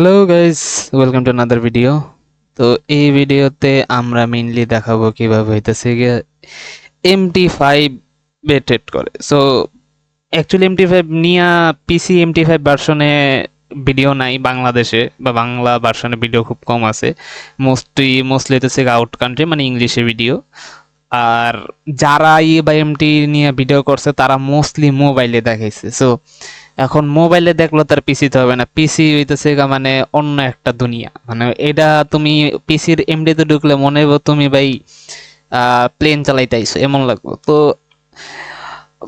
Hello guys, welcome to another video. তো এই ভিডিওতে আমরা মেইনলি দেখাবো কিভাবে হইতেছে গিয়ে MT5 ট্রেড করে। সো অ্যাকচুয়ালি MT5 নিয়ে পিসি MT5 ভার্সনে ভিডিও নাই বাংলাদেশে, বা বাংলা ভার্সনে ভিডিও খুব কম আছে। মোস্টলি হইতেছে আউট কান্ট্রি, মানে ইংলিশে ভিডিও। আর যারা বা এমটি নিয়ে ভিডিও করছে তারা মোস্টলি মোবাইলে দেখাইছে। সো এখন মোবাইলে দেখলো তার পিসিতে হবে না, পিসি হইতেছে মানে অন্য একটা দুনিয়া। মানে এটা তুমি পিসির এমডিতে ঢুকলে মনে হবে তুমি ভাই প্লেন চালাইতে আইছো এমন লাগবে। তো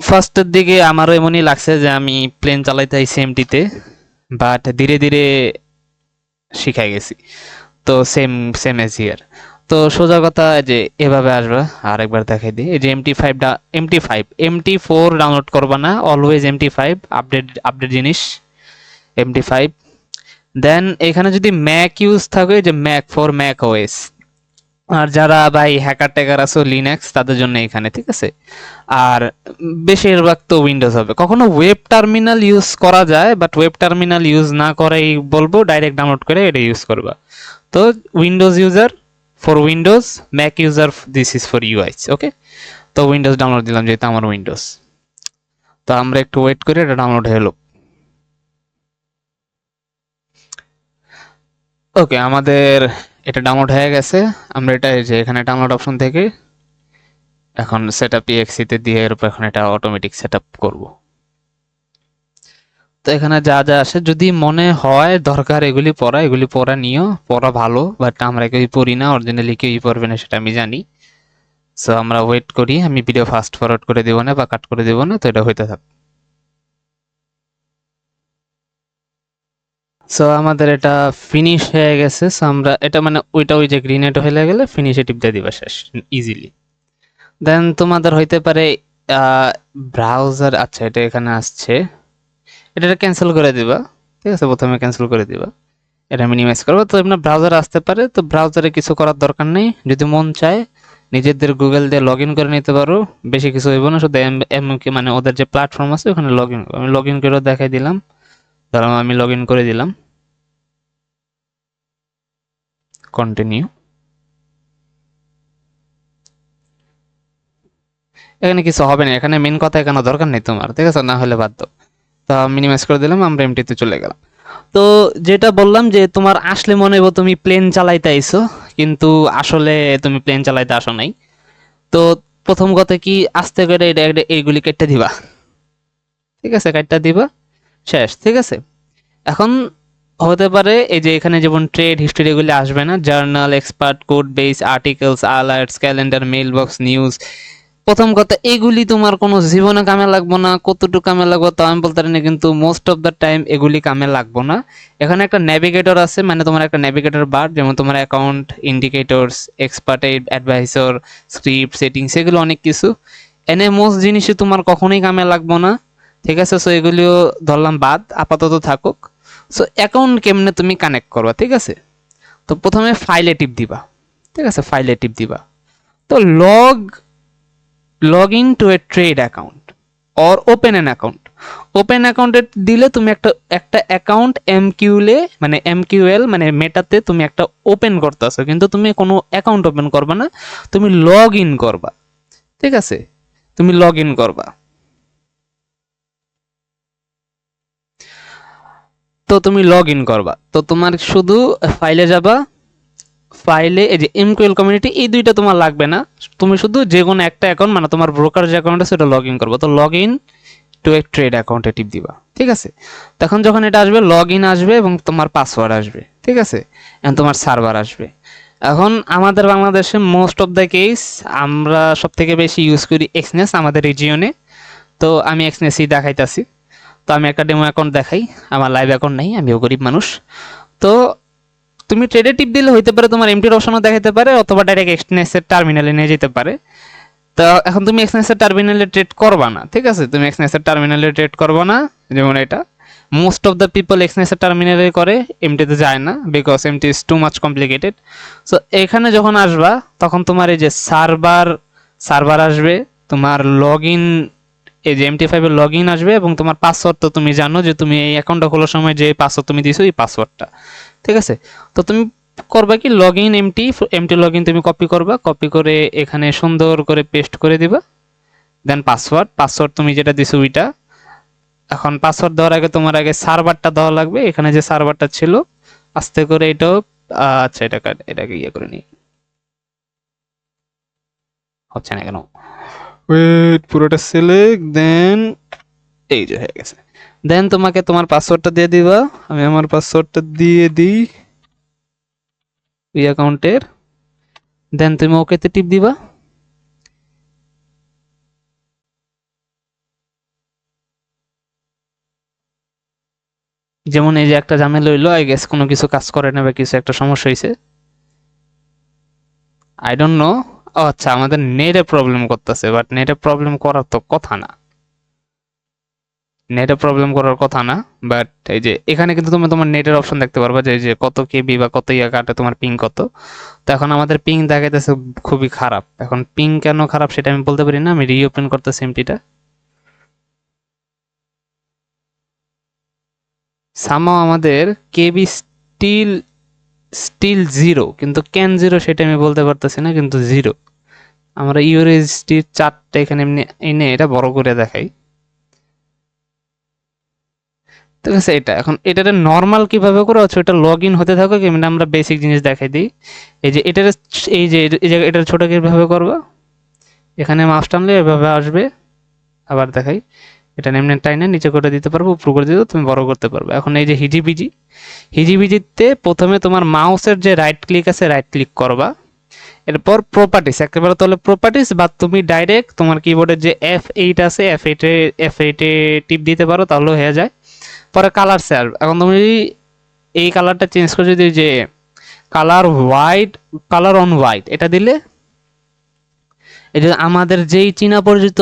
ফার্স্টের দিকে আমারও এমনই লাগছে যে আমি প্লেন চালাইতে আইছি এমটিতে, বাট ধীরে ধীরে শিখাই গেছি। তো সেম সেম এজ হিয়ার। তো সোজা কথা যে এভাবে আসবে। আর একবার দেখাই দিই, এই যে এমটি ফোর ডাউনলোড করবা না, অলওয়েজ MT5 আপডেট আপডেট জিনিস। MT5 দেন এখানে যদি ম্যাক ইউজ থাকে, যে ম্যাক ফর ম্যাক ওএস। আর যারা ভাই হ্যাকার ট্যাকার আছে লিনাক্স, তাদের জন্য এখানে ঠিক আছে। আর বেশিরভাগ তো উইন্ডোজ হবে। কখনো ওয়েব টার্মিনাল ইউজ করা যায়, বাট ওয়েব টার্মিনাল ইউজ না করাই বলবো, ডাইরেক্ট ডাউনলোড করে এটা ইউজ করবা। তো Windows user for Windows, Mac user this is for UIs. Okay, তো উইন্ডোজ ডাউনলোড দিলাম যেহেতু আমার উইন্ডোজ। তো আমরা একটু ওয়েট করে এটা ডাউনলোড হলো। ওকে, আমাদের এটা ডাউনলোড হয়ে গেছে। আমরা এটা এই যে এখানে ডাউনলোড অপশন থেকে এখন সেটআপ exe তে দিয়ে এর উপর এখন এটা অটোমেটিক সেটআপ করব। তো এখানে যা যা আসে যদি মনে হয় দরকার এগুলি পড়া নিও, পড়া ভালো। বাট আমরা কেউই পড়ি না, অরিজিনালি কেউই পড়বে না সেটা আমি জানি। সো আমরা ওয়েট করি, আমি ভিডিও ফাস্ট ফরওয়ার্ড করে দেবো না বা কাট করে দেবো না, তো এটা হইতে থাক। সো আমাদের এটা ফিনিশ হয়ে গেছে। সো আমরা এটা মানে ওইটা ওই যে গ্রিন এটা হয়ে গেলে ফিনিশে টিপ দিয়ে দিবা, শেষ ইজিলি। দেন তোমাদের হইতে পারে ব্রাউজার, আচ্ছা এটা এখানে আসছে, এটা ক্যান্সেল করে দিবা। ঠিক আছে, প্রথমে ক্যান্সেল করে দিবা, এটা মিনিমাইজ করবো। তো আপনার ব্রাউজার আসতে পারে, তো ব্রাউজারে কিছু করার দরকার নেই। যদি মন চায় নিজেদের গুগল দিয়ে লগ ইন করে নিতে পারো, বেশি কিছু হইব না। শুধু এমনকি মানে ওদের যে প্ল্যাটফর্ম আছে ওখানে লগ ইন, আমি লগ ইন করে দেখাই দিলাম। ধরলাম আমি লগ ইন করে দিলাম, কন্টিনিউ। এখানে কিছু হবে না, এখানে মেন কথা এখানে দরকার নেই তোমার, ঠিক আছে, না হলে বাদ দাও। তা মিনিমাইজ করে দিলাম, আমরা এমটিতে চলে গেলাম। তো যেটা বললাম যে তোমার আসলে মনে হইব তুমি প্লেন চালাইতে আইছো, কিন্তু আসলে তুমি প্লেন চালাইতে আসো নাই। তো প্রথম কথা কি, আস্তে করে এইগুলি কেটে দিবা। ঠিক আছে, কাটটা দিবা, শেষ। ঠিক আছে, এখন হতে পারে এই যে এখানে যেমন ট্রেড হিস্ট্রি এগুলি আসবে না, journal, expert, code base, articles, alerts, calendar, mail box, news. প্রথম কথা এগুলি তোমার কোনো জীবনে কামে লাগবো না, কতটুকু কামে লাগবো তা আমি বলতে পারি না, কিন্তু মোস্ট অফ দ্য টাইম এগুলি কামে লাগবো না। এখানে একটা নেভিগেটর আছে, মানে তোমার একটা নেভিগেটর বার, যেমন তোমার account, indicators, expert adviser, script, settings, এগুলো অনেক কিছু। এনে মোস্ট জিনিসই তোমার কখনোই কামে লাগবো না। ঠিক আছে, সো এগুলিও ধরলাম বাদ, আপাতত থাকুক। সো অ্যাকাউন্ট কেমনে তুমি কানেক্ট করবা, ঠিক আছে। তো প্রথমে ফাইলে টিপ দিবা, ঠিক আছে, ফাইলে টিপ দিবা। তো log in to a trade account or open an account. Open অ্যাকাউন্টে দিলে তুমি একটা একটা অ্যাকাউন্ট এমকিউলে মানে এমকিউএল মানে মেটাতে তুমি একটা ওপেন করতেছো, কিন্তু তুমি কোনো অ্যাকাউন্ট ওপেন করবা না, তুমি লগ ইন করবা। ঠিক আছে, তুমি লগ ইন করবা। তো তুমি লগ ইন করবা, তো তোমার শুধু ফাইলে যাবা, ফাইলে এই যে এমকিউএল কমিউনিটি, এই দুইটা তোমার লাগবে না। তুমি শুধু যে কোনো একটা অ্যাকাউন্ট, মানে তোমার ব্রোকার যে অ্যাকাউন্ট আছে সেটা লগ ইন করবো। তো log in to a trade অ্যাকাউন্টে টিপ দিবা। ঠিক আছে, তখন যখন এটা আসবে লগ ইন আসবে এবং তোমার পাসওয়ার্ড আসবে। ঠিক আছে, এখন তোমার সার্ভার আসবে। এখন আমাদের বাংলাদেশে মোস্ট অফ দ্য কেস আমরা সব থেকে বেশি ইউজ করি এক্সনেস আমাদের রিজিয়নে। তো আমি এক্সনেসই দেখাইতাছি। তো আমি একটা ডেমো অ্যাকাউন্ট দেখাই, আমার লাইভ অ্যাকাউন্ট নাই, আমিও গরিব মানুষ। তো তুমি ট্রেডে টিপ দিলে হইতে পারে তোমার এমটির অপশনও দেখাতে পারে, অথবা ডাইরেক্ট এক্সনেসের টার্মিনালে নিয়ে যেতে পারে। তো এখন তুমি এক্সনেসের টার্মিনালে ট্রেড করবা না, ঠিক আছে, তুমি এক্সনেসের টার্মিনালে ট্রেড করবা না। যেমন এটা মোস্ট অফ দ্য পিপল এক্সনেসের টার্মিনালে করে, এমটিতে যায় না, because MT is too much complicated. So এখানে যখন আসবা তখন তোমার এই যে সার্ভার সার্ভার আসবে, তোমার লগ ইন এই যে MT5 এর লগইন আসবে এবং তোমার পাসওয়ার্ড তো তুমি জানো যে তুমি এই অ্যাকাউন্টটা খোলার সময় যে পাসওয়ার্ড তুমি দিছো এই পাসওয়ার্ডটা, ঠিক আছে। তো তুমি করবা কি লগইন এমটি লগইন তুমি কপি করবা, কপি করে এখানে সুন্দর করে পেস্ট করে দিবা। দেন পাসওয়ার্ড তুমি যেটা দিছো ওইটা। এখন পাসওয়ার্ড দেওয়ার আগে তোমার আগে সার্ভারটা দেওয়া লাগবে, এখানে যে সার্ভারটা ছিল আস্তে করে এটাও আচ্ছা এটাকে ইয়ে করে নিই, হচ্ছে না কেন, ওয়েট পুরোটা সিলেক্ট দেন এই যে হয়ে গেছে। দেন তোমাকে তোমার পাসওয়ার্ডটা দিয়ে দিবা, আমি আমার পাসওয়ার্ডটা দিয়ে দিই এই অ্যাকাউন্টের। দেন তুমি ওকেতে টিপ দিবা। যেমন এই যে একটা ঝামেলা হইলো, আই গেস কোনো কিছু কাজ করে না বা কিছু একটা সমস্যা হয়েছে, আই ডোন্ট নো। আচ্ছা আমাদের নেটে প্রবলেম করতেছে, বাট নেটে প্রবলেম করার তো কথা না, নেটে প্রবলেম করার কথা না। বাট এই যে এখানে কিন্তু তুমি তোমার নেটের অপশন দেখতে পারবা যে যে কত কেবি বা কত ইয়া কাটে, তোমার পিং কত। তো এখন আমাদের পিং দেখাইতেছে খুবই খারাপ। এখন পিং কেন খারাপ সেটা আমি বলতে পারি না, আমি রিওপেন করতেছি এমটিটা। সামাও আমাদের কেবি স্টিল স্টিল জিরো, কিন্তু কেন জিরো সেটা আমি বলতে পারতেছি না, কিন্তু জিরো। আমরা ইউএসডির চার্টটা এখানে এমনি এনে এটা বড় করে দেখাই, ঠিক আছে। এটা এখন এটাতে নর্মাল কিভাবে করে হচ্ছে এটা লগ ইন হতে থাকো, মানে আমরা বেসিক জিনিস দেখাই দিই। এই যে এটার এটার ছোট কিভাবে করবা, এখানে মাউস টানলে এভাবে আসবে। আবার দেখাই, এটা এমনি টাইনে নিচে করে দিতে পারবো, উপর করে দিতে তুমি বড় করতে পারবে। এখন এই যে হিজিবিজিতে প্রথমে তোমার মাউসের যে রাইট ক্লিক আছে, রাইট ক্লিক করবা। এরপর প্রপার্টিস, একেবারে তাহলে প্রপার্টিস বা তুমি ডাইরেক্ট তোমার কিবোর্ডের যে F8 আছে F8 এ টিপ দিতে পারো, তাহলে হয়ে যায়। পরে কালার সেভ, এখন তুমি এই কালারটা চেঞ্জ করে যদি যে কালার অন হোয়াইট এটা দিলে এই যে আমাদের যেই চীনা পরিচিত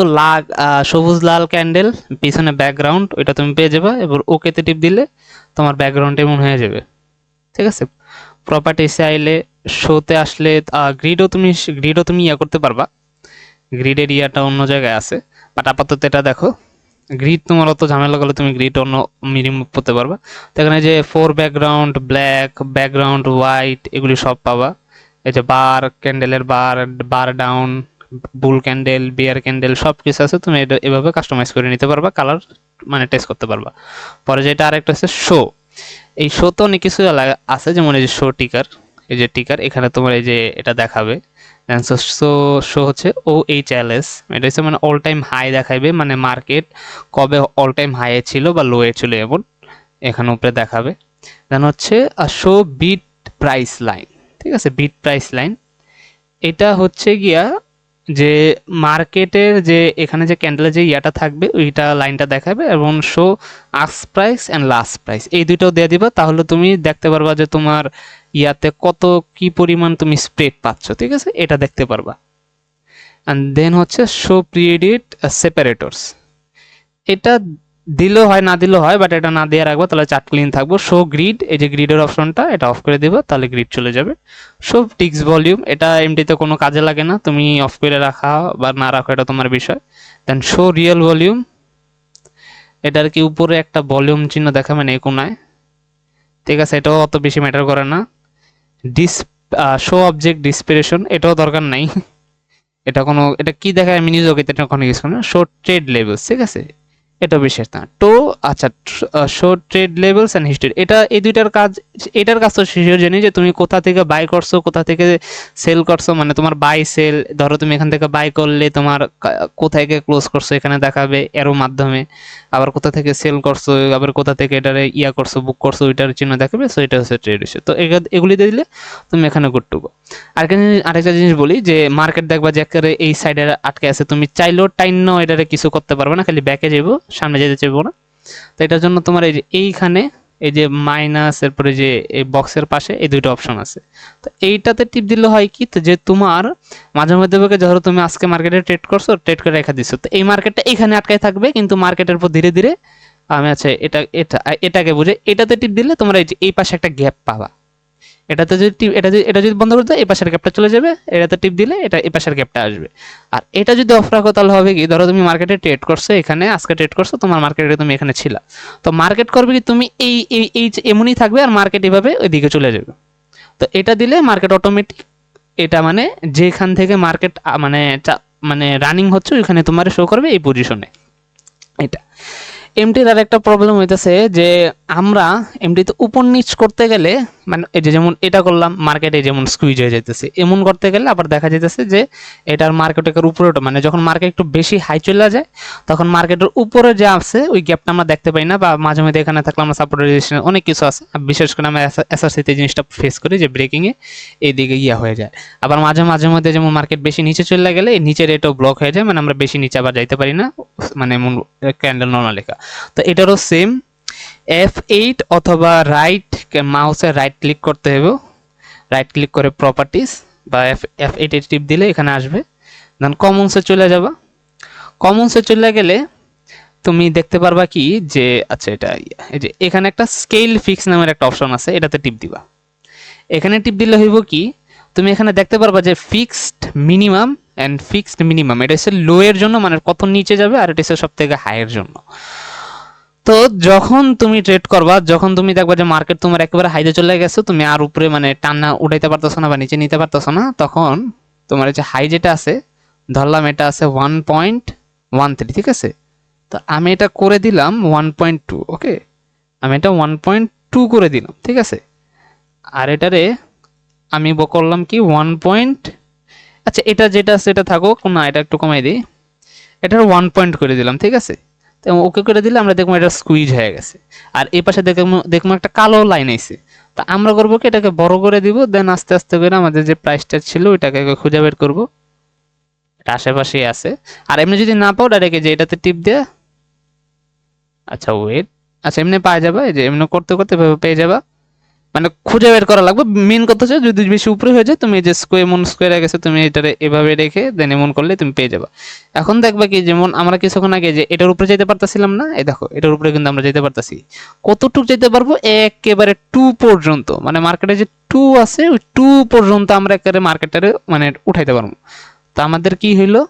সবুজ লাল ক্যান্ডেল পিছনে ব্যাকগ্রাউন্ড ওইটা তুমি পেয়ে যাবে। এবার ওকেতে টিপ দিলে তোমার ব্যাকগ্রাউন্ড এমন হয়ে যাবে, ঠিক আছে। প্রপার্টিসে আইলে শোতে আসলে গ্রিডও তুমি ইয়া করতে পারবা, গ্রিডের ইয়াটা অন্য জায়গায় আছে। বাট আপাতত এটা দেখো, গ্রিড তোমার অত ঝামেলা করলে তুমি গ্রিড অন্য রিমুভ করতে পারবা। তো এখানে যে four background black, background white এগুলি সব পাবা। এই যে বার ক্যান্ডেলের বার ডাউন, বুল ক্যান্ডেল, বিয়ার ক্যান্ডেল সব কিছু আছে, তুমি এটা এভাবে কাস্টমাইজ করে নিতে পারবা, কালার মানে টেস্ট করতে পারবা। পরে যেটা আরেকটা আছে শো, এই শো তো অনেক কিছু আছে, যেমন এই যে শো টিকার, এই যে টিকার এখানে তোমার এই যে এটা দেখাবে। শো হচ্ছে OHLS, এটা হচ্ছে মানে অল টাইম হাই দেখাবে, মানে মার্কেট কবে অল টাইম হাইয়ে ছিল বা লোয়ে ছিল এমন এখানে উপরে দেখাবে। দেন হচ্ছে শো বিট প্রাইস লাইন, ঠিক আছে। বিট প্রাইস লাইন এটা হচ্ছে গিয়া যে মার্কেটের যে এখানে যে ক্যান্ডেলের যে ইয়াটা থাকবে ওইটা লাইনটা দেখাবে, এবং show ask price and last price এই দুইটাও দিয়ে দিবা, তাহলে তুমি দেখতে পারবা যে তোমার ইয়াতে কত কি পরিমাণ তুমি স্প্রেড পাচ্ছ, ঠিক আছে, এটা দেখতে পারবা। অ্যান্ড দেন হচ্ছে শো প্রিডিট সেপারেটরস, এটা দিলেও হয় না দিলেও হয়, বাট এটা না দিয়ে রাখবো তাহলে চার্ট ক্লিন থাকবো। শো গ্রিড, এই যে গ্রিডের অপশনটা এটা অফ করে দেবো, তাহলে গ্রিড চলে যাবে। শো টিক্স ভলিউম, এটা এমটিতে কোনো কাজে লাগে না, তুমি অফ করে রাখা বা না রাখো এটা তোমার বিষয়। দেন শো রিয়েল ভলিউম, এটার কি উপরে একটা ভলিউম চিহ্ন দেখাবেন এই কোনায়, ঠিক আছে, এটাও অত বেশি ম্যাটার করে না। শো অবজেক্ট ডিসপ্লেশন, এটাও দরকার নাই এটা কি দেখায় আমি নিজেও এটা কোনো ইউজ করি না। শো ট্রেড লেভেলস, ঠিক আছে, এটা বিশেষ না তো। আচ্ছা, show trade levels and history, এটা এই দুইটার কাজ, এটার কাজ তো শিওর জানি যে তুমি কোথা থেকে বাই করছো, কোথা থেকে সেল করছো, মানে তোমার বাই সেল, ধরো তুমি এখান থেকে বাই করলে তোমার কোথায় গিয়ে ক্লোজ করছো এখানে দেখাবে এরো মাধ্যমে, আবার কোথা থেকে সেল করছো, আবার কোথা থেকে এটারে ইয়া করছো বুক করছো ওইটার চিহ্ন দেখাবে। সো এটা হচ্ছে ট্রেড ইস্যু, তো এগুলি দিয়ে দিলে তুমি এখানে গুড টু গো। আরেকটা জিনিস বলি যে মার্কেট দেখবা যে একেবারে এই সাইডে আটকে আছে, তুমি চাইলেও টাইন্য এটারে কিছু করতে পারবে না, খালি ব্যাকে যাবো, সামনে যেতে চাইবো না। তো এটার জন্য তোমার এই যে এইখানে এই যে মাইনাস, এরপরে যে এই বক্সের পাশে এই দুইটা অপশন আছে। তো এইটাতে টিপ দিলে হয় কি, যে তোমার মাঝে মধ্যে ধরো তুমি আজকে মার্কেটে ট্রেড করছো, ট্রেড করে রেখে দিছো, তো এই মার্কেটটা এখানে আটকায় থাকবে, কিন্তু মার্কেটের পর ধীরে ধীরে আমি আচ্ছা এটাকে বুঝে এটাতে টিপ দিলে তোমরা এই যে এই পাশে একটা গ্যাপ পাবা, এটাতে যদি এটা যদি বন্ধ করে দাও এই পাশের গ্যাপটা চলে যাবে, এটাতে টিপ দিলে এটা এই পাশের গ্যাপটা আসবে। আর এটা যদি অফ রাখো তাহলে হবে কি, ধরো তুমি মার্কেটে ট্রেড করছো, এখানে আজকে ট্রেড করছো, তোমার মার্কেটে তুমি এখানে ছিলা, তো মার্কেট করবে কি তুমি এই এই এই এমনই থাকবে আর মার্কেট এভাবে ওইদিকে চলে যাবে। তো এটা দিলে মার্কেট অটোমেটিক, এটা মানে যেখান থেকে মার্কেট মানে মানে রানিং হচ্ছে ওইখানে তোমার শো করবে এই পজিশনে। এটা এমটির আর একটা প্রবলেম হইতেছে যে আমরা এমটিতে উপর নিচ করতে গেলে, মানে এই যে যেমন এটা করলাম মার্কেটে যেমন স্কুইজ হয়ে যাইতেছে, এমন করতে গেলে আবার দেখা যাইতেছে যে এটার মার্কেটের উপরে, মানে যখন মার্কেট একটু বেশি হাই চলে যায় তখন মার্কেটের উপরে যে আছে ওই গ্যাপটা আমরা দেখতে পাই না, বা মাঝে মধ্যে এখানে থাকলে আমরা সাপোর্ট রেজিস্ট্যান্স অনেক কিছু আছে, বিশেষ করে আমরা এসআরসিতে জিনিসটা ফেস করি যে ব্রেকিংয়ে এইদিকে ইয়া হয়ে যায়। আবার মাঝে মধ্যে যেমন মার্কেট বেশি নিচে চলে গেলে এই নিচের এটাও ব্লক হয়ে যায়, মানে আমরা বেশি নিচে আবার যাইতে পারি না, মানে এমন ক্যান্ডেল নর্মাল লেখা। তো এটারও সেম F8 অথবা রাইট মাউসে রাইট ক্লিক করতে হবে, রাইট ক্লিক করে প্রপার্টিজ বা F8 এ টিপ দিলে এখানে আসবে, দেন কমনসে চলে যাবা। কমনসে চলে গেলে তুমি দেখতে পারবা কি যে আচ্ছা এটা এই যে এখানে একটা স্কেল ফিক্স নামের একটা অপশন আছে, এটাতে টিপ দিবা। এখানে টিপ দিলে হইব কি, তুমি এখানে দেখতে পারবা যে fixed minimum and fixed minimum, এটা হচ্ছে লো এর জন্য, মানে কত নিচে যাবে, আর এটা হচ্ছে সব থেকে হাই এর জন্য। তো যখন তুমি ট্রেড করবা, যখন তুমি দেখবা যে মার্কেট তোমার একেবারে হাইতে চলে গেছে, তুমি আর উপরে মানে টান্না উঠাইতে পারতেছো না বা নিচে নিতে পারতেছো না, তখন তোমার যে হাই যেটা আছে, ধরলাম এটা আছে 1.13, ঠিক আছে, তো আমি এটা করে দিলাম 1.2, ওকে, আমি এটা 1.2 করে দিলাম, ঠিক আছে, আর এটারে আমি করলাম কি 1. আচ্ছা এটা যেটা আছে এটা থাকুক না, এটা একটু কমাই দিই, এটার 1 করে দিলাম, ঠিক আছে, তো ওকে করে দিলে আমরা দেখবো এটা স্কুইজ হয়ে গেছে। আর এই পাশে দেখবো একটা কালো লাইন আইছে, তা আমরা করবো কি এটাকে বড় করে দিব, দেন আস্তে আস্তে করে আমাদের যে প্রাইসটা ছিল ওইটাকে খুঁজে বের করবো, এটা আশেপাশেই আছে। আর এমনি যদি না পাও ডাইরেক্ট যে এটাতে টিপ দিয়ে, আচ্ছা ওয়েট, আচ্ছা এমনি পাওয়া যাবে, এই যে এমনি করতে করতে পেয়ে যাবা, মানে খুঁজে বের করা লাগবে। মেন কথা হচ্ছে যদি বেশি উপরে হয়ে যায় তুমি যে স্কোয়ার এমন স্কোয়ার গেছে তুমি এটারে এভাবে রেখে দেন এমন করলে তুমি পেয়ে যাবা। এখন দেখবা কি যেমন আমরা কিছুক্ষণ আগে যে এটার উপরে যেতে পারতেছিলাম না, এই দেখো এটার উপরে কিন্তু আমরা যেতে পারতেছি। কতটুকু যেতে পারবো, একেবারে 2 পর্যন্ত, মানে মার্কেটে যে 2 আছে ওই 2 পর্যন্ত আমরা একেবারে মার্কেটটারে মানে উঠাইতে পারবো। তো আমাদের কি হইলো,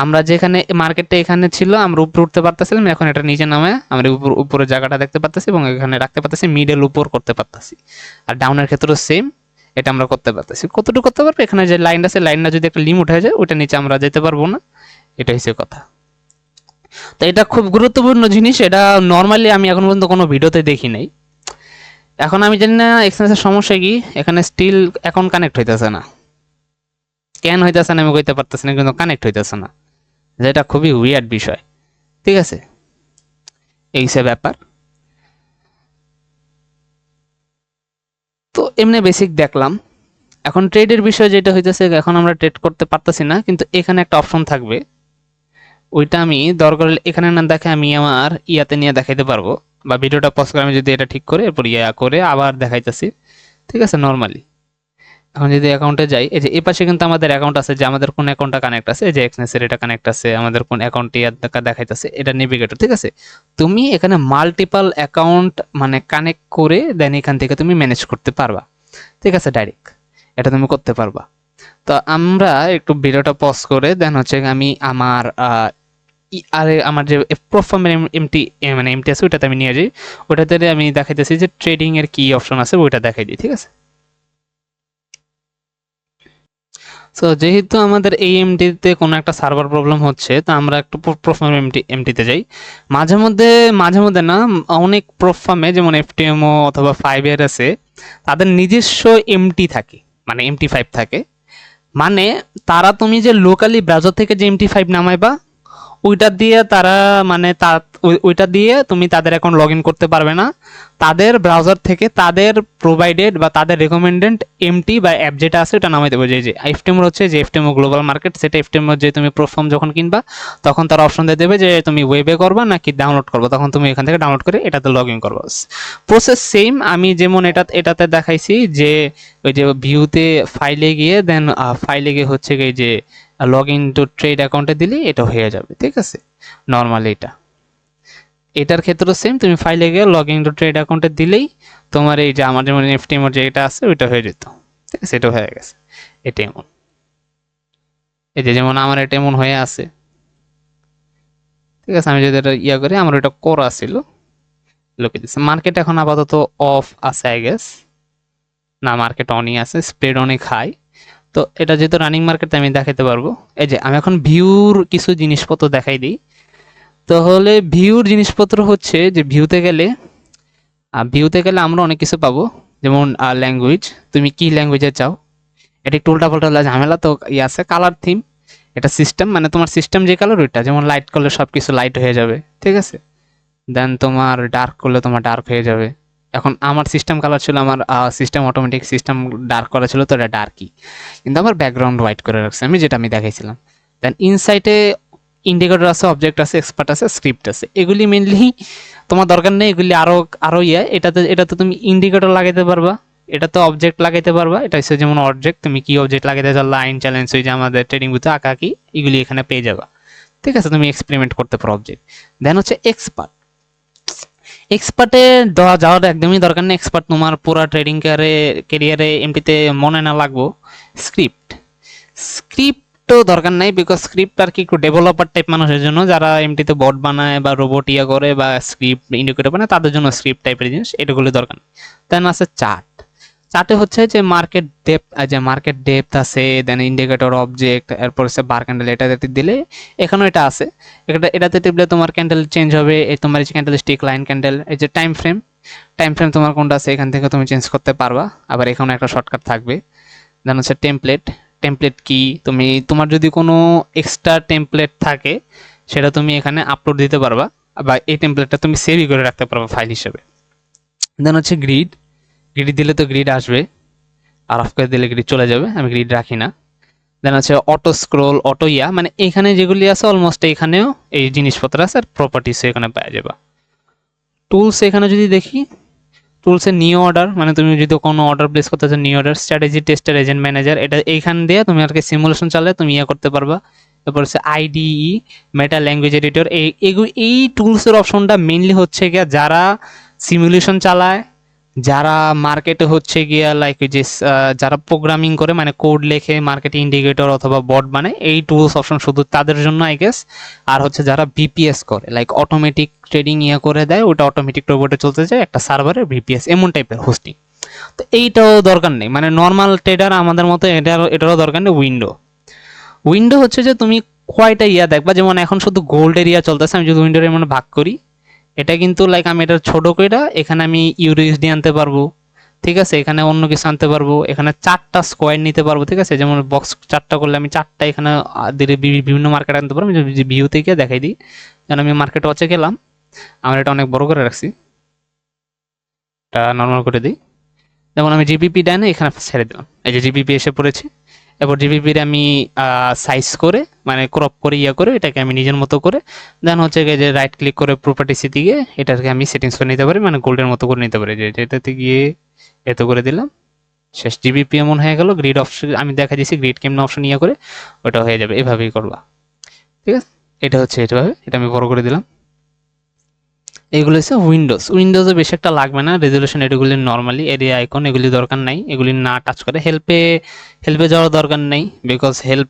আমরা যেখানে মার্কেটটা এখানে ছিল আমরা উপরে উঠতে পারতেছিলাম, এখন এটা নিচে নামে আমরা উপরে জায়গাটা দেখতে পারতেছি এবং এখানে রাখতে পারতেছি, মিডল উপর করতে পারতেছি। আর ডাউনের ক্ষেত্রেও সেম, এটা আমরা করতে পারতেছি। কতটুকু করতে পারবো, এখানে যে লাইন আছে লাইনটা যদি একটা লিমিট হয়ে যায় ওটা নিচে আমরা যেতে পারবো না, এটা হচ্ছে কথা। তো এটা খুব গুরুত্বপূর্ণ জিনিস, এটা নর্মালি আমি এখন পর্যন্ত কোনো ভিডিওতে দেখি নাই। এখন আমি জানি না এক্সচেঞ্জের সমস্যা কি, এখানে স্টিল অ্যাকাউন্ট কানেক্ট হইতেছে না, কেন হইতেছে না আমি কইতে পারতেছি না, কিন্তু কানেক্ট হইতেছে না, যেটা খুবই উইয়ার্ড বিষয়, ঠিক আছে, এই সে ব্যাপার। তো এমনি বেসিক দেখলাম। এখন ট্রেডের বিষয় যেটা হইতেছে, এখন আমরা ট্রেড করতে পারতেছি না, কিন্তু এখানে একটা অপশন থাকবে, ওইটা আমি দরকার হলে এখানে না দেখে আমি আমার ইয়াতে নিয়ে দেখাইতে পারবো, বা ভিডিওটা পজ করে আমি যদি এটা ঠিক করে এরপর ইয়া করে আবার দেখাইতেছি, ঠিক আছে নর্মালি। এখন যদি অ্যাকাউন্টে যাই, এই যে এই পাশে কিন্তু আমাদের অ্যাকাউন্ট আছে, যে আমাদের কোন অ্যাকাউন্টটা কানেক্ট আছে, এই যে এক্সনেসের এটা কানেক্ট আছে, আমাদের কোন অ্যাকাউন্টে দেখাইতেছে, এটা নেভিগেটর, ঠিক আছে। তুমি এখানে মাল্টিপল অ্যাকাউন্ট মানে কানেক্ট করে দেন এখান থেকে তুমি ম্যানেজ করতে পারবা, ঠিক আছে, ডাইরেক্ট এটা তুমি করতে পারবা। তো আমরা একটু ভিডিওটা পজ করে দেন হচ্ছে আমি আমার আরে আমার যে প্রোফার্মের এমটি মানে এমটি আছে ওইটাতে আমি নিয়ে যাই, ওইটাতে আমি দেখাইতেছি যে ট্রেডিং এর কি অপশন আছে ওইটা দেখাই দিই, ঠিক আছে। সো যেহেতু আমাদের এই এমটিতে কোনো একটা সার্ভার প্রবলেম হচ্ছে, তো আমরা একটু প্রোফার্ম এমটিতে যাই। মাঝে মধ্যে না অনেক প্রোফার্মে যেমন এফটিএমও অথবা 5 এর আছে, তাদের নিজস্ব এমটি থাকে, মানে MT5 থাকে, মানে তারা তুমি যে লোকালি ব্রাউজার থেকে যে MT5 নামাইবা ওইটা দিয়ে তারা মানে ওইটা দিয়ে তুমি তাদের অ্যাকাউন্ট লগ ইন করতে পারবে না। তাদের ব্রাউজার থেকে তাদের প্রোভাইডেড বা তাদের রেকমেন্ডেড এমটি বা অ্যাপ যেটা আছে ওটা নামাই দেবে, যে এফটিএম হচ্ছে যে এফটিএম গ্লোবাল মার্কেট, সেটা এফটিএম যে তুমি প্রোফার্ম যখন কিনবা তখন তারা অপশন দিয়ে দেবে যে তুমি ওয়েবে করবা নাকি ডাউনলোড করবা, তখন তুমি এখান থেকে ডাউনলোড করে এটাতে লগ ইন করবা। প্রসেস সেম, আমি যেমন এটাতে দেখাইছি যে ওই যে ভিউতে ফাইলে গিয়ে দেন ফাইলে গিয়ে হচ্ছে গিয়ে যে লগ ইন টু ট্রেড অ্যাকাউন্টে দিলে এটা হয়ে যাবে, ঠিক আছে নর্মালি এটা। এটার ক্ষেত্রেও সেম, তুমি ফাইলে গিয়ে লগ ইন টু ট্রেড অ্যাকাউন্টে দিলেই তোমার এই যে আমার যেমন এফটি মোড যে এটা আছে ওইটা হয়ে যেত, ঠিক আছে, এটা হয়ে গেছে। এটা এমন, এই যে যেমন আমার এটা এমন হয়ে আছে, ঠিক আছে। আমি যদি এটা ইয়া করি, আমার ওটা করা ছিল, লোকে দিচ্ছে। মার্কেট এখন আপাতত অফ আছে আই গেস, না মার্কেট অনই আছে, স্প্রেড অনেক হাই। তো এটা যেহেতু রানিং মার্কেট আমি দেখাতে পারবো। এই যে আমি এখন ভিউর কিছু জিনিসপত্র দেখাই দিই। তাহলে ভিউর জিনিসপত্র হচ্ছে যে ভিউতে গেলে আমরা অনেক কিছু পাবো, যেমন ল্যাঙ্গুয়েজ, তুমি কি ল্যাঙ্গুয়েজে চাও। এটা একটু উল্টাপাল্টা ঝামেলা, তো ইয়ে আছে কালার থিম, এটা সিস্টেম, মানে তোমার সিস্টেম যে কালার ওইটা, যেমন লাইট করলে সব কিছু লাইট হয়ে যাবে, ঠিক আছে। দেন তোমার ডার্ক করলে তোমার ডার্ক হয়ে যাবে। এখন আমার সিস্টেম কালার ছিল, আমার সিস্টেম অটোমেটিক সিস্টেম ডার্ক করা ছিল, তো এটা ডার্কই, কিন্তু আমার ব্যাকগ্রাউন্ড হোয়াইট করে রাখছে আমি, যেটা আমি দেখাইছিলাম। দেন ইনসাইটে ইন্ডিকেটর আছে, অবজেক্ট আছে, এক্সপার্ট আছে, স্ক্রিপ্ট আছে। এগুলি মেনলি তোমার দরকার নেই, এগুলি আরো ইয়ে। এটাতে তুমি ইন্ডিকেটর লাগাইতে পারবা, এটা তো অবজেক্ট লাগাইতে পারবা। এটা হচ্ছে যেমন অবজেক্ট, তুমি কি অবজেক্ট লাগাইতে চাও, লাইন চ্যালেঞ্জ, ওই যে আমাদের ট্রেডিং বুথে আঁকা আঁকি, এগুলি এখানে পেয়ে যাবা, ঠিক আছে। তুমি এক্সপেরিমেন্ট করতে পারো অবজেক্ট। দেন হচ্ছে এক্সপার্ট। এক্সপার্টে যাওয়ার একদমই দরকার নেই, এক্সপার্ট তোমার পুরো ট্রেডিং ক্যারিয়ারে এমটিতে মনে না লাগবো। স্ক্রিপ্ট, স্ক্রিপ্টও দরকার নাই, বিকজ স্ক্রিপ্ট আর কি একটু ডেভেলপার টাইপ মানুষের জন্য, যারা এমটিতে বট বানায় বা রোবট ইয়া করে বা স্ক্রিপ্ট ইন্ডিকেটর বানায়, তাদের জন্য স্ক্রিপ্ট টাইপের জিনিস, এটাগুলো দরকার নেই। দেন আছে চার্ট। চার্টে হচ্ছে যে মার্কেট ডেপথ আছে, দেন ইন্ডিকেটর অবজেক্ট, এরপর হচ্ছে বার ক্যান্ডেল, এটাতে দিলে এখানেও এটা আছে। এটাতে টিপলে তোমার ক্যান্ডেল চেঞ্জ হবে, এই তোমার এই যে ক্যান্ডেল স্টিক, লাইন ক্যান্ডেল, এই যে টাইম ফ্রেম তোমার কোনটা আছে এখান থেকে তুমি চেঞ্জ করতে পারবা। আবার এখানে একটা শর্টকাট থাকবে। দেন হচ্ছে টেমপ্লেট। টেমপ্লেট কি, তুমি তোমার যদি কোনো এক্সট্রা টেমপ্লেট থাকে সেটা তুমি এখানে আপলোড দিতে পারবা, বা এই টেমপ্লেটটা তুমি সেভই করে রাখতে পারবা ফাইল হিসেবে। দেন হচ্ছে গ্রিড। গ্রিড দিলে তো গ্রিড আসবে, আর অফ করে দিলে গ্রিড চলে যাবে, আমি গ্রিড রাখি না। দেন আছে অটো স্ক্রোল, অটো ইয়া, মানে এখানে যেগুলি আছে অলমোস্ট এখানেও এই জিনিসপত্র আছে, আর প্রপার্টিস এখানে পাওয়া যাবে। টুলস এখানে যদি দেখি, টুলসে নিউ অর্ডার, মানে তুমি যদি কোনো অর্ডার প্লেস করতে চাও, new order, strategy, tester, agent manager, এটা এইখান দিয়ে তুমি আর কি সিমুলেশন চালে তুমি ইয়ে করতে পারবা। তারপর হচ্ছে আইডিই, মেটা ল্যাঙ্গুয়েজ এডিটর, এই টুলসের অপশনটা মেইনলি হচ্ছে গিয়া যারা সিমুলেশন চালায়, যারা মার্কেটে হচ্ছে গিয়া লাইক যে যারা প্রোগ্রামিং করে, মানে কোড লেখে, মার্কেটে ইন্ডিকেটর অথবা বট বানায়, এই টুলস অপশন শুধু তাদের জন্য আই গেস। আর হচ্ছে যারা বিপিএস করে, লাইক অটোমেটিক ট্রেডিং ইয়ে করে দেয়, ওটা অটোমেটিক রোবটে চলতে যায় একটা সার্ভারে, বিপিএস এমন টাইপের হোস্টিং, তো এইটাও দরকার নেই। মানে নর্মাল ট্রেডার আমাদের মতো এটারও দরকার নেই। উইন্ডো হচ্ছে যে তুমি কয়টা ইয়া দেখবা, যেমন এখন শুধু গোল্ডের ইয়া চলতেছে, আমি যদি উইন্ডোর এমন ভাগ করি, এটা কিন্তু লাইক আমি এটা ছোট করে এখানে আমি ইউএসডি আনতে পারবো, ঠিক আছে, এখানে অন্য কিছু আনতে পারবো, এখানে 4টা স্কোয়ার নিতে পারবো, ঠিক আছে। যেমন বক্স 4টা করলে আমি 4টা এখানে দিলে বিভিন্ন মার্কেট আনতে পারবো। আমি যদি ভিউ থেকে দেখাই দিই, যেন আমি মার্কেট ওয়াচে গেলাম, আমার এটা অনেক বড় করে রাখছি, এটা নর্মাল করে দিই। যেমন আমি জিবিপি ডানে এখানে ছেড়ে দিলাম, এই যে জিবিপি এসে পড়েছে। এরপর জিবিপির আমি সাইজ করে, মানে ক্রপ করে ইয়া করে, এটাকে আমি নিজের মতো করে, দেন হচ্ছে যে রাইট ক্লিক করে প্রপার্টিসে দিয়ে এটাকে আমি সেটিংস করে নিতে পারি, মানে গোল্ডের মতো করে নিতে পারি, যে এটাতে গিয়ে এত করে দিলাম, শেষ। জিবিপি এমন হয়ে গেল। গ্রিড অপশন আমি দেখা দিচ্ছি, গ্রিড কেমন অপশন ইয়ে করে ওটা হয়ে যাবে, এভাবেই করবা, ঠিক আছে। এটা হচ্ছে এভাবে, এটা আমি বড় করে দিলাম। এগুলো হচ্ছে উইন্ডোজে বেশি একটা লাগবে না, রেজলিউশন এগুলি নর্মালি, এরিয়া আইকন এগুলি দরকার নাই, এগুলি না টাচ করে। হেল্পে যাওয়ার দরকার নেই, বিকজ হেল্প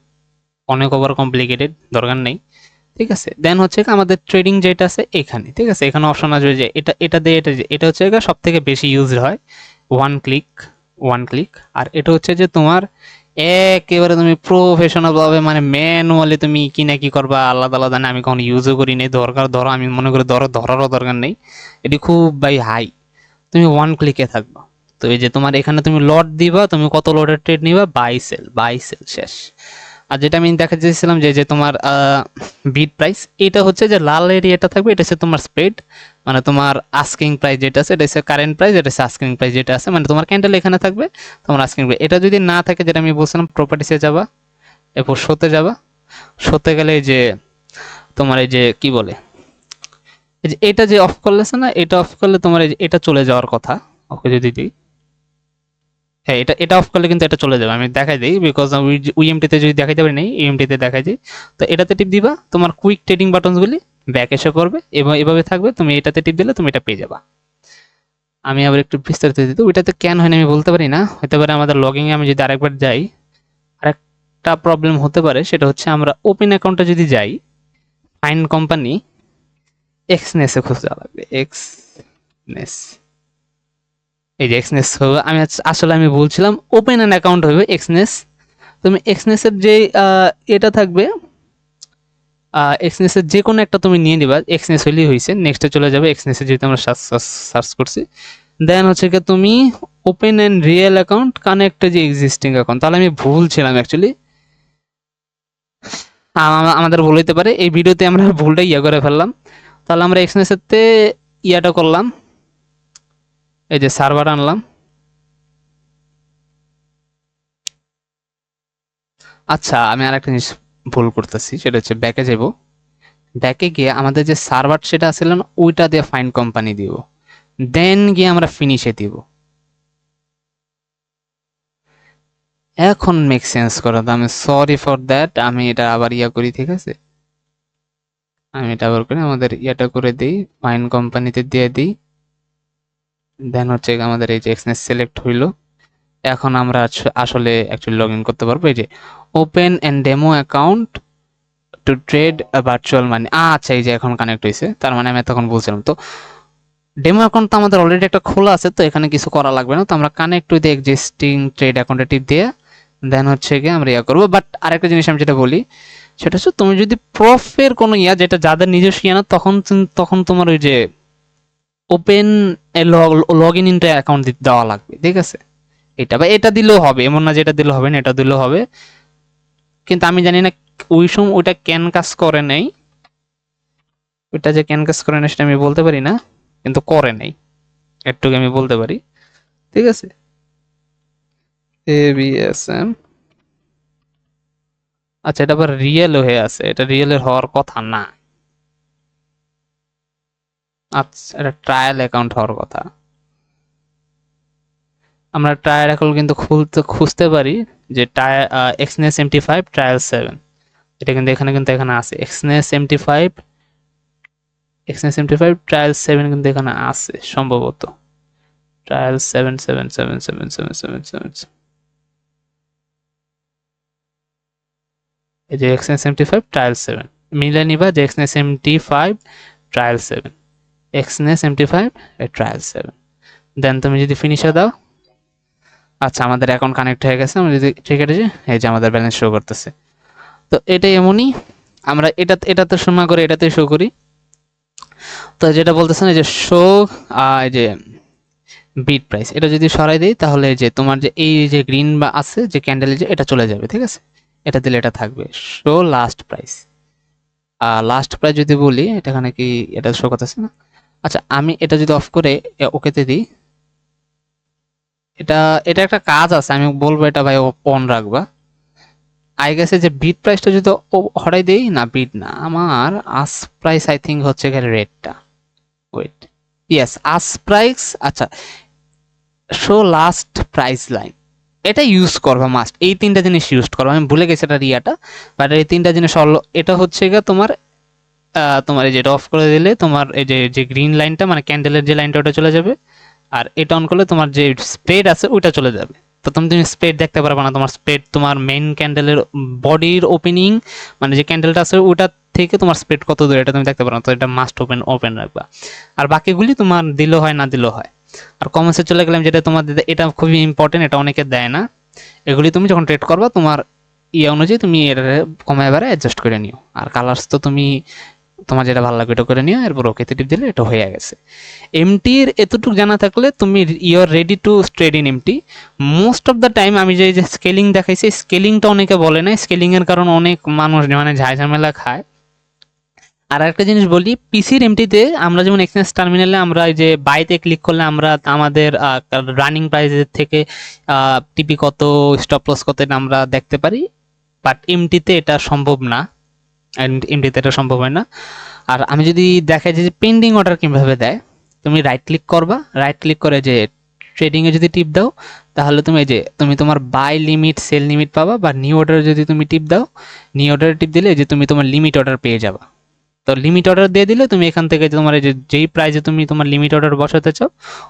অনেক ওভার কমপ্লিকেটেড, দরকার নেই, ঠিক আছে। দেন হচ্ছে আমাদের ট্রেডিং যেটা আছে এখানে, ঠিক আছে, এখানে অপশন আসবে যে এটা দিয়ে এটা হচ্ছে সব থেকে বেশি ইউজ হয়, ওয়ান ক্লিক। আর এটা হচ্ছে যে তোমার একেবারে তুমি প্রফেশনাল ভাবে, মানে ম্যানুয়ালি তুমি কি না কি করবা আলাদা আলাদা না, আমি কখনো ইউজও করি নাই, ধরো আমি মনে করি ধরারও দরকার নেই, এটি খুব বাই হাই, তুমি ওয়ান ক্লিকে থাকবা। তো এই যে তোমার এখানে তুমি লট দিবা, তুমি কত লটের ট্রেড নিবা, বাই সেল শেষ। আর যেটা আমি দেখা চেয়েছিলাম যে যে তোমার বিড প্রাইস, এটা হচ্ছে যে লাল এরিয়াটা থাকবে, এটা হচ্ছে তোমার স্প্রেড, মানে তোমার আস্কিং প্রাইস যেটা আছে, এটা হচ্ছে কারেন্ট প্রাইস, এটা হচ্ছে আস্কিং প্রাইস যেটা আছে, মানে তোমার ক্যান্ডেল এখানে থাকবে, তোমার আস্কিং প্রাইস। এটা যদি না থাকে, যেটা আমি বলছিলাম, প্রপার্টিসে যাবা, এরপর শোতে যাবা, শোতে গেলে এই যে তোমার এই যে কি বলে, এই যে এটা যে অফ করলেছে না, এটা অফ করলে তোমার এই যে এটা চলে যাওয়ার কথা। ওকে যদি দিই, হ্যাঁ, এটা অফ করলে কিন্তু এটা চলে যাবে, আমি দেখাই দিই, বিকজ উইএমটিতে যদি দেখাইতে পারি নাই, ইএমটিতে দেখাই দিই। তো এটাতে টিপ দিবা, তোমার কুইক ট্রেডিং বাটনসগুলি ব্যাক এসে পড়বে এবং এভাবে থাকবে, তুমি এটাতে টিপ দিলে তুমি এটা পেয়ে যাবা। আমি আবার একটু বিস্তারিত দিতে, ওইটাতে কেন হয় না আমি বলতে পারি না, হতে পারে আমাদের লগইন এ আমি যদি আরেকবার যাই আরেকটা প্রবলেম হতে পারে, সেটা হচ্ছে আমরা ওপেন অ্যাকাউন্টে যদি যাই ফাইন কোম্পানি এক্সনেসে খুঁজে লাগবে, এক্সনেস, এই যে এক্সনেস হবে, আমি আসলে আমি বলছিলাম ওপেন অ্যান অ্যাকাউন্ট হবে এক্সনেস। তুমি এক্সনেসের যে এটা থাকবে, এক্সনেসের যে কোনো একটা তুমি নিয়ে নিবা, এক্সনেস হইলেই হয়েছে। নেক্সটে চলে যাবে, এক্সনেসে যেহেতু আমরা সার্চ করছি, দেন হচ্ছে কি তুমি open and real account connect যে এক্সিস্টিং অ্যাকাউন্ট, তাহলে আমি ভুল ছিলাম অ্যাকচুয়ালি, আমাদের ভুল হইতে পারে, এই ভিডিওতে আমরা ভুলটা করে ফেললাম। তাহলে আমরা এক্সনেসেতে ইয়াটা করলাম, এই যে সার্ভার আনলাম। আচ্ছা আমি আরেকটা জিনিস ভুল করতেছি, সেটা হচ্ছে ব্যাকে যাব, ব্যাকে গিয়ে আমাদের যে সার্ভার সেটা আছিল না, ওইটা দিয়ে ফাইন কোম্পানি দিব, দেন গিয়ে আমরা ফিনিশে দিব। এখন মেক সেন্স করে, আমি সরি ফর দ্যাট, আমি এটা আবার করি, ঠিক আছে, আমি এটা আবার করে আমাদের ইয়াটা করে দিই, ফাইন কোম্পানিতে দিয়ে দিই, দেন হচ্ছে আমাদের এই যে এক্সনেস সিলেক্ট হইলো। এখন আমরা আসলে অ্যাকচুয়ালি লগ ইন করতে পারবো, এই যে open and demo account to trade virtual money. আচ্ছা এই যে এখন কানেক্ট হয়েছে, তার মানে আমি তখন বলছিলাম তো ডেমো অ্যাকাউন্ট তো আমাদের অলরেডি একটা খোলা আছে, তো এখানে কিছু করা লাগবে না, তো আমরা কানেক্ট উইথ এক্সিস্টিং ট্রেড অ্যাকাউন্টে টিপ দিয়ে দেন হচ্ছে গিয়ে আমরা করবো। বাট আরেকটা জিনিস আমি যেটা বলি, সেটা হচ্ছে তুমি যদি প্রফের কোনো যেটা যাদের নিজস্ব না, তখন তখন তোমার ওই যে open log in into account দেওয়া লাগবে, ঠিক আছে, এটা বা এটা দিলেও হবে, এমন না যে এটা দিলেও হবে না, এটা দিলেও হবে, কিন্তু আমি জানি না ওই সময় ওইটা কেন কাজ করে নাই, ওইটা যে কেন কাজ করে না সেটা আমি বলতে পারি না, কিন্তু করে নাই একটুকু আমি বলতে পারি, ঠিক আছে। এবিএসএম, আচ্ছা এটা আবার রিয়েল হয়ে আছে, এটা রিয়েলের হওয়ার কথা না, আচ্ছা এটা ট্রায়াল অ্যাকাউন্ট হওয়ার কথা। আমরা ট্রায়াল অ্যাকাউন্ট কিন্তু খুঁজতে পারি যে এক্সনেস MT5 ট্রায়াল 7, এটা কিন্তু এখানে আছে, এক্সনেস MT5 ট্রায়াল 7 কিন্তু এখানে আছে সম্ভবত, ট্রায়াল 7 এই যে এক্সনেস MT5 ট্রায়াল 7 মিলে নিবা, যে Exness MT5 trial 7, Exness MT5 trial 7, দেন তুমি যদি ফিনিশে দাও, আচ্ছা আমাদের অ্যাকাউন্ট কানেক্ট হয়ে গেছে, আমরা যদি ঠিক আছে, এই যে আমাদের ব্যালেন্স শো করতেছে। তো এটাই এমনই, আমরা এটাতে শো না করে এটাতে শো করি। তো যেটা বলতেছেন এই যে শো, এই যে বিট প্রাইস, এটা যদি সরাই দিই তাহলে যে তোমার যে এই যে গ্রিন বা আছে যে ক্যান্ডেল, যে এটা চলে যাবে, ঠিক আছে, এটা দিলে এটা থাকবে show last price. Last price যদি বলি, এখানে কি এটা শো করতেছে না, আচ্ছা আমি এটা যদি অফ করে ওকেতে দিই, এটা এটা একটা কাজ আছে, আমি বলবো এটা ভাই অন রাখবা। আই গেছে যে বিট প্রাইসটা যদি হরাই দেই, না বিট না, আমার আস প্রাইস আই থিঙ্ক হচ্ছে এখানে রেটটা, ওয়েট, ইয়েস আস প্রাইস, আচ্ছা শো লাস্ট প্রাইস লাইন, এটা ইউজ করবা মাস্ট, এই তিনটা জিনিস ইউজ করবা, আমি ভুলে গেছি এটা রিয়াটা, বাট এই তিনটা জিনিস হলো, এটা হচ্ছে গিয়ে তোমার তোমার এই যেটা অফ করে দিলে তোমার এই যে গ্রিন লাইনটা মানে ক্যান্ডেলের যে লাইনটা ওটা চলে যাবে, আর এটা অন করলে তোমার যে স্প্রেড আছে ওইটা চলে যাবে। তো তুমি স্প্রেড দেখতে পারবে না, তোমার স্প্রেড তোমার মেইন ক্যান্ডেলের বডির ওপেনিং মানে যে ক্যান্ডেলটা আছে ওইটা থেকে তোমার স্প্রেড কত দূর এটা তুমি দেখতে পারো না, তো এটা মাস্ট ওপেন রাখবা। আর বাকিগুলি তোমার দিলেও হয় না দিলেও হয়। আর কমেন্টসে চলে গেলাম, যেটা তোমার এটা খুবই ইম্পর্টেন্ট, এটা অনেকে দেয় না, এগুলি তুমি যখন ট্রেড করবা তোমার অনুযায়ী তুমি এটা কমায় বাড়ায় অ্যাডজাস্ট করে নিও। আর কালার্স তো তুমি তোমার যেটা ভালো লাগবে এটা করে নিও, এরপর ওকে টিপ দিলে এটা হয়ে গেছে। এমটির এতটুকু জানা থাকলে তুমি you're ready to trade in MT. Most of the time আমি যে স্কেলিং দেখাইছি, স্কেলিংটা অনেকে বলে না, স্কেলিং এর কারণে অনেক মানুষ মানে ঝামেলা খায়। আর একটা জিনিস বলি, পিসির এমটিতে আমরা যেমন এক্সচেঞ্জ টার্মিনালে আমরা এই যে বাইতে ক্লিক করলে আমরা আমাদের রানিং প্রাইসের থেকে টিপি কত, স্টপ লস কত এটা আমরা দেখতে পারি, বাট এমটিতে এটা সম্ভব না, এমটিতে এটা সম্ভব হয় না। আর আমি যদি দেখাই যে পেন্ডিং অর্ডার কিভাবে দেয়, তুমি রাইট ক্লিক করবা, রাইট ক্লিক করে যে ট্রেডিং এ যদি টিপ দাও, তাহলে তুমি এই যে তুমি তোমার বাই লিমিট সেল লিমিট পাবা, বা নিউ অর্ডার যদি তুমি টিপ দাও, নিউ অর্ডারে টিপ দিলে যে তুমি তোমার লিমিট অর্ডার পেয়ে যাবা। তো লিমিট অর্ডার দিয়ে দিলে তুমি এখান থেকে তোমার এই যেই প্রাইজে তুমি তোমার লিমিট অর্ডার বসাতে চাও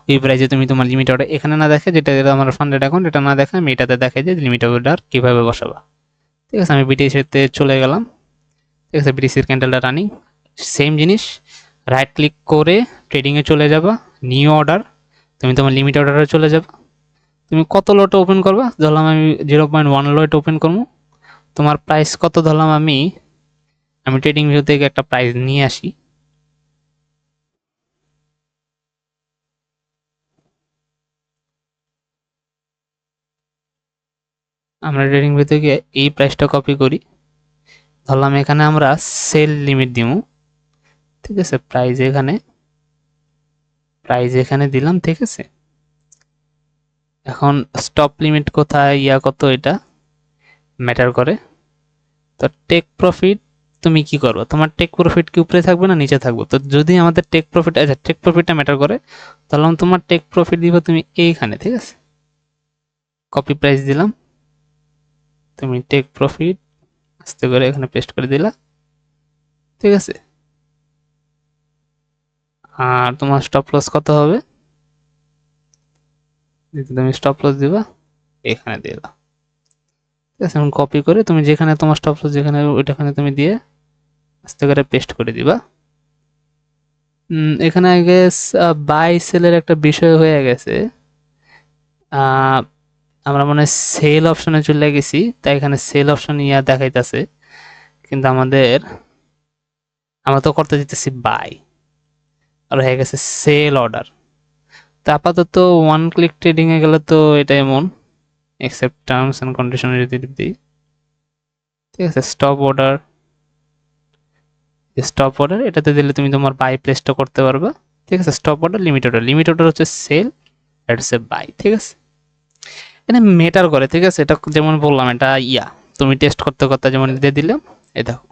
ওই প্রাইজে তুমি তোমার লিমিট অর্ডার এখানে না দেখে, যেটা আমার ফান্ডেড অ্যাকাউন্ট এটা না দেখে আমি এটাতে দেখে যে লিমিট অর্ডার কীভাবে বসাবা। ঠিক আছে, আমি বিটিসিতে চলে গেলাম। ঠিক আছে, বিটিসির ক্যান্ডেলটা রানিং, সেম জিনিস, রাইট ক্লিক করে ট্রেডিংয়ে চলে যাবা, নিউ অর্ডার, তুমি তোমার লিমিট অর্ডারে চলে যাবা। তুমি কত লট ওপেন করবা, ধরলাম আমি 0.1 লট ওপেন করবো। তোমার প্রাইস কত ধরলাম আমি ট্রেডিং ভিউ থেকে একটা প্রাইস নিয়ে আসি। আমরা ট্রেডিং ভিউ থেকে এই প্রাইসটা কপি করি, ধরলাম এখানে আমরা সেল লিমিট দিব। ঠিক আছে, প্রাইস এখানে দিলাম। ঠিক আছে, এখন স্টপ লিমিট কোথায় কত এটা ম্যাটার করে। তো টেক প্রফিট তুমি কি করবে, তোমার টেক প্রফিট কি উপরে থাকবে না নিচে থাকবে। তো যদি আমাদের টেক প্রফিট, আচ্ছা টেক প্রফিটটা ম্যাটার করে, তাহলে তোমার টেক প্রফিট দিব তুমি এইখানে। ঠিক আছে, কপি প্রাইস দিলাম, তুমি টেক প্রফিট আস্তে করে এখানে পেস্ট করে দিলা। ঠিক আছে, আর তোমার স্টপ লস কত হবে, তুমি স্টপ লস দিবা এখানে দিয়ে দাও। ঠিক আছে, এখন কপি করে তুমি যেখানে তোমার স্টপ লস যেখানে ওইটাখানে তুমি দিয়ে আস্তে করে পেস্ট করে দিবা। এখানে আই গেস বাই সেলের একটা বিষয় হয়ে গেছে, আমরা মনে হয় সেল অপশনে চলে গেছি, তাই এখানে সেল অপশন দেখাইতেছে, কিন্তু আমরা তো করতে দিতেছি বাই, আর হয়ে গেছে সেল অর্ডার। তো আপাতত ওয়ান ক্লিক ট্রেডিং এ গেলে তো এটা এমন অ্যাকসেপ্ট টার্মস এন্ড কন্ডিশন যদি দিই। ঠিক আছে, স্টপ অর্ডার এটাতে দিলে তুমি তোমার বাই প্লেসটা করতে পারবে। ঠিক আছে, স্টপ অর্ডার, লিমিট অর্ডার হচ্ছে সেল, এটা হচ্ছে বাই। ঠিক আছে, এটা মেটার করে। ঠিক আছে, এটা যেমন বললাম এটা তুমি টেস্ট করতে করতে যেমন দিয়ে দিলাম, এই দেখো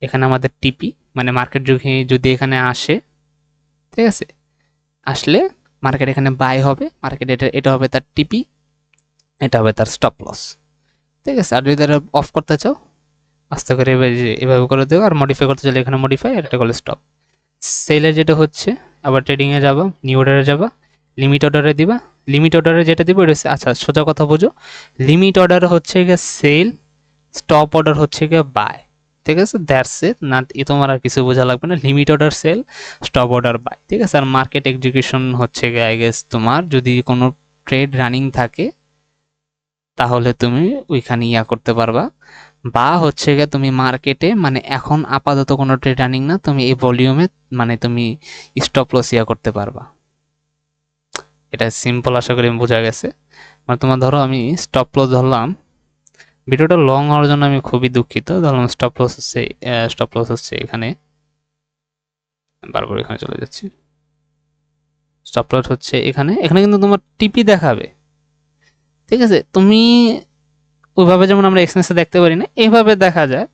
এখানে আমাদের টিপি মানে মার্কেট যদি এখানে আসে, ঠিক আছে, আসলে মার্কেট এখানে বাই হবে, মার্কেট এটা হবে তার টিপি, এটা হবে তার স্টপ লস। ঠিক আছে, আর যদি অফ করতে চাও আস্তে করে এভাবে করে দেবো, আর মডিফাই করতে চাইলে এখানে মডিফাই, আর এটা করলে স্টপ। সেলের যেটা হচ্ছে আবার ট্রেডিং এ যাবা, নিউ অর্ডারে যাবা, লিমিট অর্ডারে দিবা। লিমিট অর্ডারে যেটা দিব এটা হচ্ছে, আচ্ছা সোজা কথা বোঝো, লিমিট অর্ডার হচ্ছে গিয়ে সেল, স্টপ অর্ডার হচ্ছে গিয়ে বাই। ঠিক আছে, দ্যাটস ইট, না তোমার আর কিছু বোঝা লাগবে না, limit order sell, stop order buy. ঠিক আছে, আর মার্কেট এক্সিকিউশন হচ্ছে গিয়ে আই গেস তোমার যদি কোনো ট্রেড রানিং থাকে তাহলে তুমি ওইখানে করতে পারবা, বা হচ্ছে গিয়ে তুমি মার্কেটে মানে এখন আপাতত কোনো ট্রেড রানিং না, তুমি এই ভলিউমে মানে তুমি স্টপ লস করতে পারবা। এটা সিম্পল, আশা করি বোঝা গেছে। মানে তোমার ধরো আমি স্টপ লস ধরলাম, ভিডিওটা লং হওয়ার জন্য আমি খুবই দুঃখিত। ধরলাম স্টপ লস হচ্ছে এখানে, বারবার এখানে চলে যাচ্ছি, স্টপ লস হচ্ছে এখানে, এখানে কিন্তু তোমার টিপি দেখাবে। ঠিক আছে, তুমি ওইভাবে যেমন আমরা এক্সচেঞ্জে দেখতে পারি না, এইভাবে দেখা যায়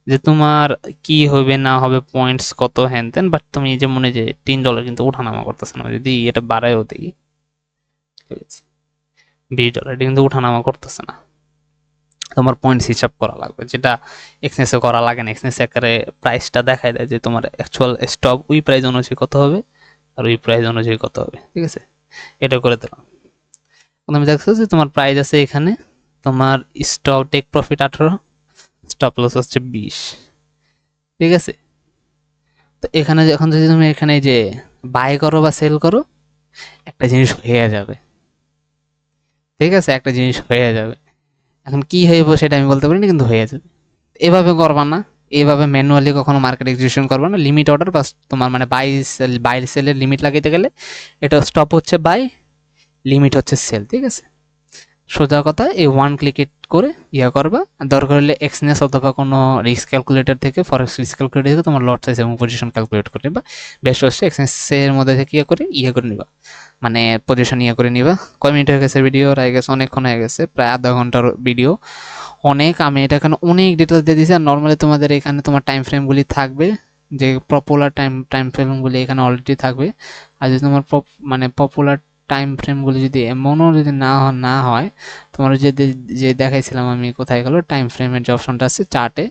যে তোমার কি হবে না হবে, পয়েন্টস কত হ্যান তেন, বাট তুমি যে মনে যে $3 কিন্তু ওঠানামা করতেছে না, যদি এটা বাড়ায়ও দেখি $20 এটা কিন্তু ওঠানামা করতেছে না, তোমার পয়েন্টস হিসাব করা লাগবে, যেটা এক্সচেঞ্জে করা লাগে না। এক্সচেঞ্জে একেবারে প্রাইসটা দেখায় দেয় যে তোমার অ্যাকচুয়াল স্টপ ওই প্রাইস অনুযায়ী কত হবে আর ওই প্রাইস অনুযায়ী কত হবে। ঠিক আছে, এটা করে দিলাম। তুমি দেখছো যে তোমার প্রাইস আছে এখানে, তোমার stop take profit 18, stop loss হচ্ছে 20। ঠিক আছে, তো এখানে এখন যদি তুমি এখানে যে বাই করো বা সেল করো, একটা জিনিস হয়ে যাবে। ঠিক আছে, একটা জিনিস হয়ে যাবে, এখন কি হইব সেটা আমি বলতে পারি না, কিন্তু হয়ে যাবে। এভাবে করবা না, এভাবে ম্যানুয়ালি কখনো মার্কেট এক্সিকিউশন করবা না। লিমিট অর্ডার বা তোমার মানে বাই সেলের লিমিট লাগাইতে গেলে এটা স্টপ হচ্ছে বাই, লিমিট হচ্ছে সেল। ঠিক আছে, সোজা কথা, এই ওয়ান ক্লিক করে করবা। দরকার হলে এক্সনেস অথবা কোনো রিস্ক ক্যালকুলেটর থেকে, ফরেক্স রিস্ক ক্যালকুলেটর থেকে তোমার লট সাইজ এবং পজিশন ক্যালকুলেট করে নিবা। বেশ হচ্ছে এক্সনেসের মধ্যে থেকে করে নিবা, মানে পজিশন করে নিবা। কয় মিনিট হয়ে গেছে ভিডিও? হয়ে গেছে অনেকক্ষণ হয়ে গেছে, প্রায় আধা ঘন্টার ভিডিও। আমি এটা এখানে অনেক ডিটেলস দিয়ে দিয়েছি, আর নর্মালি তোমাদের এখানে তোমার টাইম ফ্রেমগুলি থাকবে, যে পপুলার টাইম ফ্রেমগুলি এখানে অলরেডি থাকবে। আর যদি তোমার মানে পপুলার টাইম ফ্রেমগুলো যদি এমনও যদি না হয়, তোমার যে যে দেখাইছিলাম আমি, কোথায় গেল টাইম ফ্রেমের যে অপশনটা আছে চার্টে,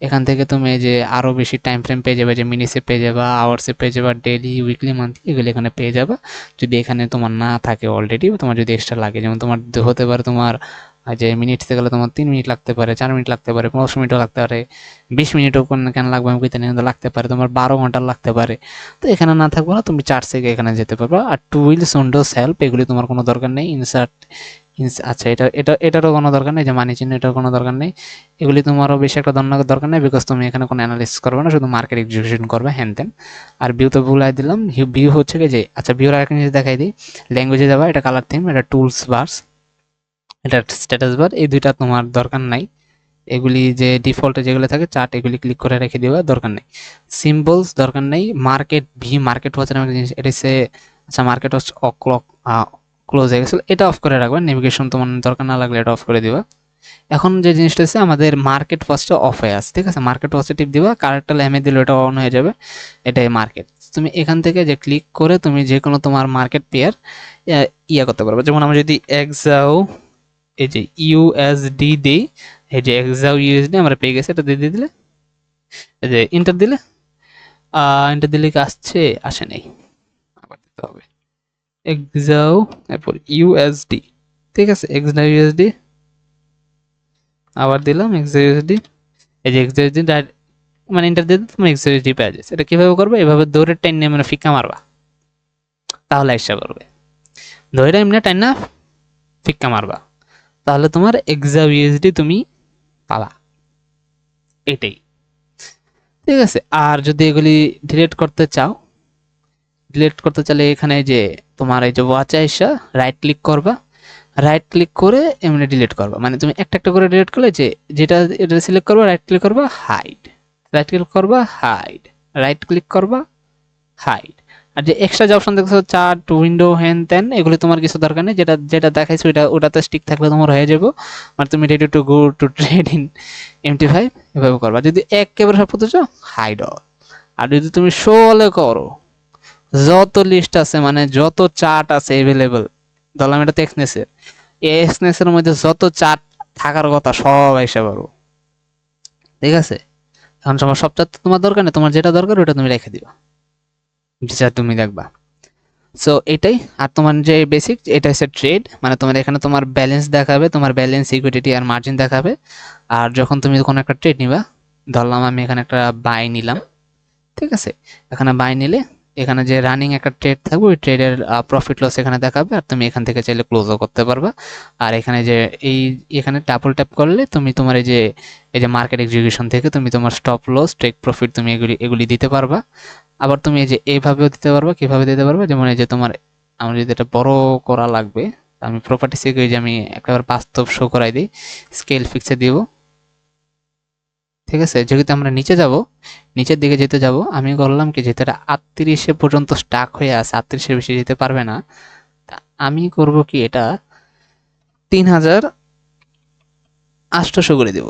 এখান থেকে তুমি এই যে আরও বেশি টাইম ফ্রেম পেয়ে যাবে, যে মিনিটসে পেয়ে যাবা, আওয়ার্সে পেয়ে যাবা, ডেইলি, উইকলি, মান্থলি, এগুলো এখানে পেয়ে যাবা। যদি এখানে তোমার না থাকে অলরেডি, তোমার যদি এক্সট্রা লাগে, যেমন তোমার হতে পারে তোমার যে মিনিটসে গেলে তোমার 3 মিনিট লাগতে পারে, 4 মিনিট লাগতে পারে, 15 মিনিটও লাগতে পারে, 20 মিনিটও কেন লাগবে আমি কইতে নিয়ে লাগতে পারে, তোমার 12 ঘন্টা লাগতে পারে। তো এখানে না থাকবো না, তুমি চার্ট থেকে এখানে যেতে পারবা। আর টু হুইলস উইন্ডোজ হেল্প, এগুলি তোমার কোনো দরকার নেই। ইনসার্ট আচ্ছা, এটারও কোনো দরকার নেই, যে মানি চিহ্ন, এটারও কোনো দরকার নেই। এগুলি তোমারও বেশি একটা দরকার নেই, বিকজ তুমি এখানে কোনো অ্যানালিসিস করবে না, শুধু মার্কেট এক্সিকিউশন করবে হ্যান তেন। আর ভিউ তো ভুলাই দিলাম, ভিউ হচ্ছে কি যে, আচ্ছা ভিউর আরেকটা জিনিস দেখাই দিই। ল্যাঙ্গুয়েজে যাবা, এটা কালার থিম, এটা টুলস বার্স, এটা স্ট্যাটাস বার, এই দুইটা তোমার দরকার নাই। এগুলি যে ডিফল্টে যেগুলো থাকে চার্ট, এগুলি ক্লিক করে রেখে দেওয়া দরকার নেই। সিম্বলস দরকার নেই। মার্কেট মার্কেট ওয়াচ নামে একটা জিনিস, এটা হচ্ছে, আচ্ছা মার্কেট ওয়াচ ক্লক ক্লোজ হয়ে গেছিল, এটা অফ করে রাখবেন। নেভিগেশন তোমার দরকার না লাগলে এটা অফ করে দিবা। এখন যে জিনিসটা হচ্ছে, আমাদের মার্কেট ওয়াচটা অফ হয়ে আছে, ঠিক আছে? মার্কেট ওয়াচে টিপ দিবা, কারেক্টটা ল্যামে দিলে এটা অন হয়ে যাবে, এটাই মার্কেট। তুমি এখান থেকে যে ক্লিক করে তুমি যে কোনো তোমার মার্কেট পেয়ার ইয়া করতে পারবে। যেমন আমরা যদি এক্সাও, এই যে ইউএসডি দিই, এই যে এক্সাও ইউএসডি আমরা পেয়ে গেছি, এটা দিয়ে দিলে, এই যে ইন্টার দিলে, ইন্টার দিলে কি আসছে? আসে নাই, আবার দিতে হবে। এক্সাও, এরপর ইউএসডি, ঠিক আছে? এক্সাও ইউএসডি, আবার দিলাম এক্সাও ইউএসডি, এই যে এক্সাও ইউএসডি মানে ইন্টার দিয়ে তুমি এক্সাও ইউএসডি পেয়ে যাচ্ছে। এটা কিভাবে করবে? এভাবে দৌড়ে টেনে মানে ফিকা মারবা, তাহলে আইসা করবে। দৌড়ে এমনি টাইনা ফিক্কা মারবা, তাহলে তোমার এক্সাও ইউএসডি তুমি পালা। এটাই, ঠিক আছে? আর যদি এগুলি ডিলিট করতে চাও, ডিলিট করতে চাইলে এখানে যে তোমার এই যে ওয়াচে আইসা রাইট ক্লিক করবা, রাইট ক্লিক করে এমনি ডিলিট করবা। মানে তুমি একটা একটা করে ডিলিট করলে, যে যেটা এটা সিলেক্ট করবা, রাইট ক্লিক করবা, হাইড, রাইট ক্লিক করবা, হাইড, রাইট ক্লিক করবা, হাইড। আর যে এক্সট্রা যে অপশন দেখছো চার্ট, উইন্ডো, হ্যান ত্যান, এগুলি তোমার কিছু দরকার নেই। যেটা যেটা দেখাইছো ওটাতে স্টিক থাকলে তোমার হয়ে যাবো। আর তুমি ready to go to trade in MT5 এভাবে করবা। যদি একেবারে সব করতে চাও, হাইড অল। আর যদি তুমি শোলে করো, যত লিস্ট আছে, মানে যত চার্ট আছে এভেলেবল, ধরলাম এটা তো এক্সনেসের, এই এক্সনেসের মধ্যে যত চার্ট থাকার কথা সব এসে পারো, ঠিক আছে? এখন সব চার্ট তোমার দরকার নেই, তোমার যেটা দরকার ওটা তুমি রেখে দিবা, যেটা তুমি দেখবা। সো এটাই। আর তোমার যে বেসিক, এটা হচ্ছে ট্রেড, মানে তোমার এখানে তোমার ব্যালেন্স দেখাবে, তোমার ব্যালেন্স, ইকুইটি আর মার্জিন দেখাবে। আর যখন তুমি কোনো একটা ট্রেড নিবা, ধরলাম আমি এখানে একটা বাই নিলাম, ঠিক আছে? এখানে বাই নিলে এখানে যে রানিং একটা ট্রেড থাকবে, ওই ট্রেডের প্রফিট লস এখানে দেখাবে, আর তুমি এখান থেকে চাইলে ক্লোজও করতে পারবা। আর এখানে যে এখানে ডাবল ট্যাপ করলে তুমি তোমার এই যে মার্কেট এক্সিকিউশন থেকে তুমি তোমার স্টপ লস, টেক প্রফিট, তুমি এগুলি দিতে পারবা। আবার তুমি এই যে এইভাবেও দিতে পারবা। কিভাবে দিতে পারবা? যেমন এই যে তোমার, আমার যদি এটা বড় করা লাগবে, আমি প্রপার্টি থেকে যে আমি একেবারে বাস্তব শো করাই দিই, স্কেল ফিক্সে দিব, ঠিক আছে? যেহেতু আমরা নিচে যাব, নিচের দিকে যেতে যাব, আমি করলাম কি, যেহেতু এটা 38 পর্যন্ত স্টাক হয়ে আছে, 38 বেশি যেতে পারবে না, তা আমি করব কি, এটা 3800 করে দেব।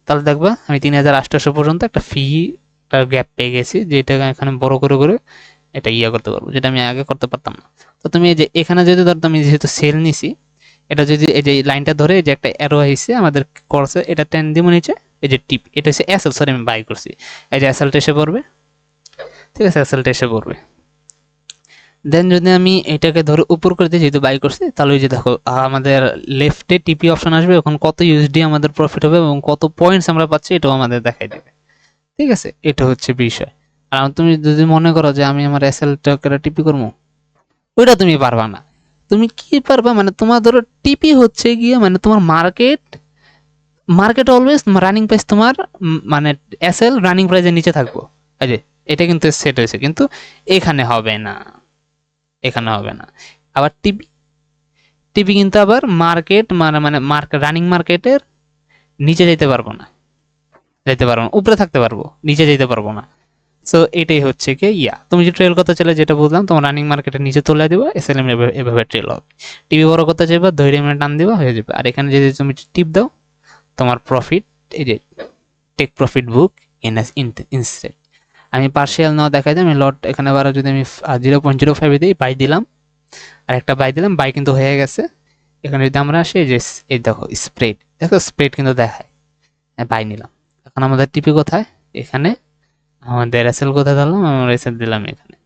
তাহলে দেখবা আমি 3800 পর্যন্ত একটা ফি, একটা গ্যাপ পেয়ে গেছি, যেটা এখানে বড় করে করে এটা ইয়া করতে পারবো, যেটা আমি আগে করতে পারতাম না। তো তুমি এই যে এখানে যদি ধরো, আমি যেহেতু সেল নিছি, এটা যদি এই যে লাইনটা ধরে, এই যে একটা অ্যারো হয়েছে আমাদের কোর্সে, এটা টেন দিব নিচে, এই যে টিপ, এটা হচ্ছে এসএল, সরি আমি বাই করছি, এই যে এসএলটা এসে পড়বে, ঠিক আছে? এসএলটা এসে পড়বে। দেন যদি আমি এটাকে ধরে উপর করে দিই, যেহেতু বাই করছি, তাহলে ওই যে দেখো আমাদের লেফটে টিপি অপশন আসবে, ওখানে কত ইউএসডি আমাদের প্রফিট হবে এবং কত পয়েন্টস আমরা পাচ্ছি, এটাও আমাদের দেখাই দেবে, ঠিক আছে? এটা হচ্ছে বিষয়। আর তুমি যদি মনে করো যে আমি আমার এসএলটাকে টিপি করবো, ওইটা তুমি পারবা না। তুমি কি পারবা, মানে তোমার ধরো টিপি হচ্ছে গিয়ে, মানে তোমার market, market always running price তোমার, মানে এসএল রানিং প্রাইসের নিচে থাকবো, এই যে এটা কিন্তু সেট হয়েছে, কিন্তু এখানে হবে না, এখানে হবে না। আবার টিপি, টিপি কিন্তু আবার মার্কেট, মানে মার্কেট রানিং মার্কেটের নিচে যেতে পারবো না, যেতে পারবো না, উপরে থাকতে পারবো, নিচে যেতে পারবো না। সো এটাই হচ্ছে কি ইয়া, তুমি যে ট্রেল করতে চাইলে, যেটা বুঝলাম, তোমার রানিং মার্কেটের নিচে তুলে দিবা, এসএলএম এভাবে ট্রেল হবে। টিভি বড় করতে চাইবা, ধৈর্য মিনিট টান দিবা, হয়ে যাবে। আর এখানে যদি তুমি টিপ দাও, তোমার প্রফিট, এই যে টেক প্রফিট বুক ইনস্টেড, আমি পার্সিয়াল নাও দেখাই দিই, আমি লট এখানে বারো যদি আমি 0.05 দিই, বাই দিলাম, আর একটা বাই দিলাম, বাই কিন্তু হয়ে গেছে। এখানে যদি আমরা আসি, এই যে এই দেখো স্প্রেড, দেখো স্প্রেড কিন্তু দেখায়, বাই নিলাম। এখন আমাদের টিপি কোথায়, এখানে আমাদের এসএল কোথায় দিলাম, আমরা এসএল দিলাম এখানে,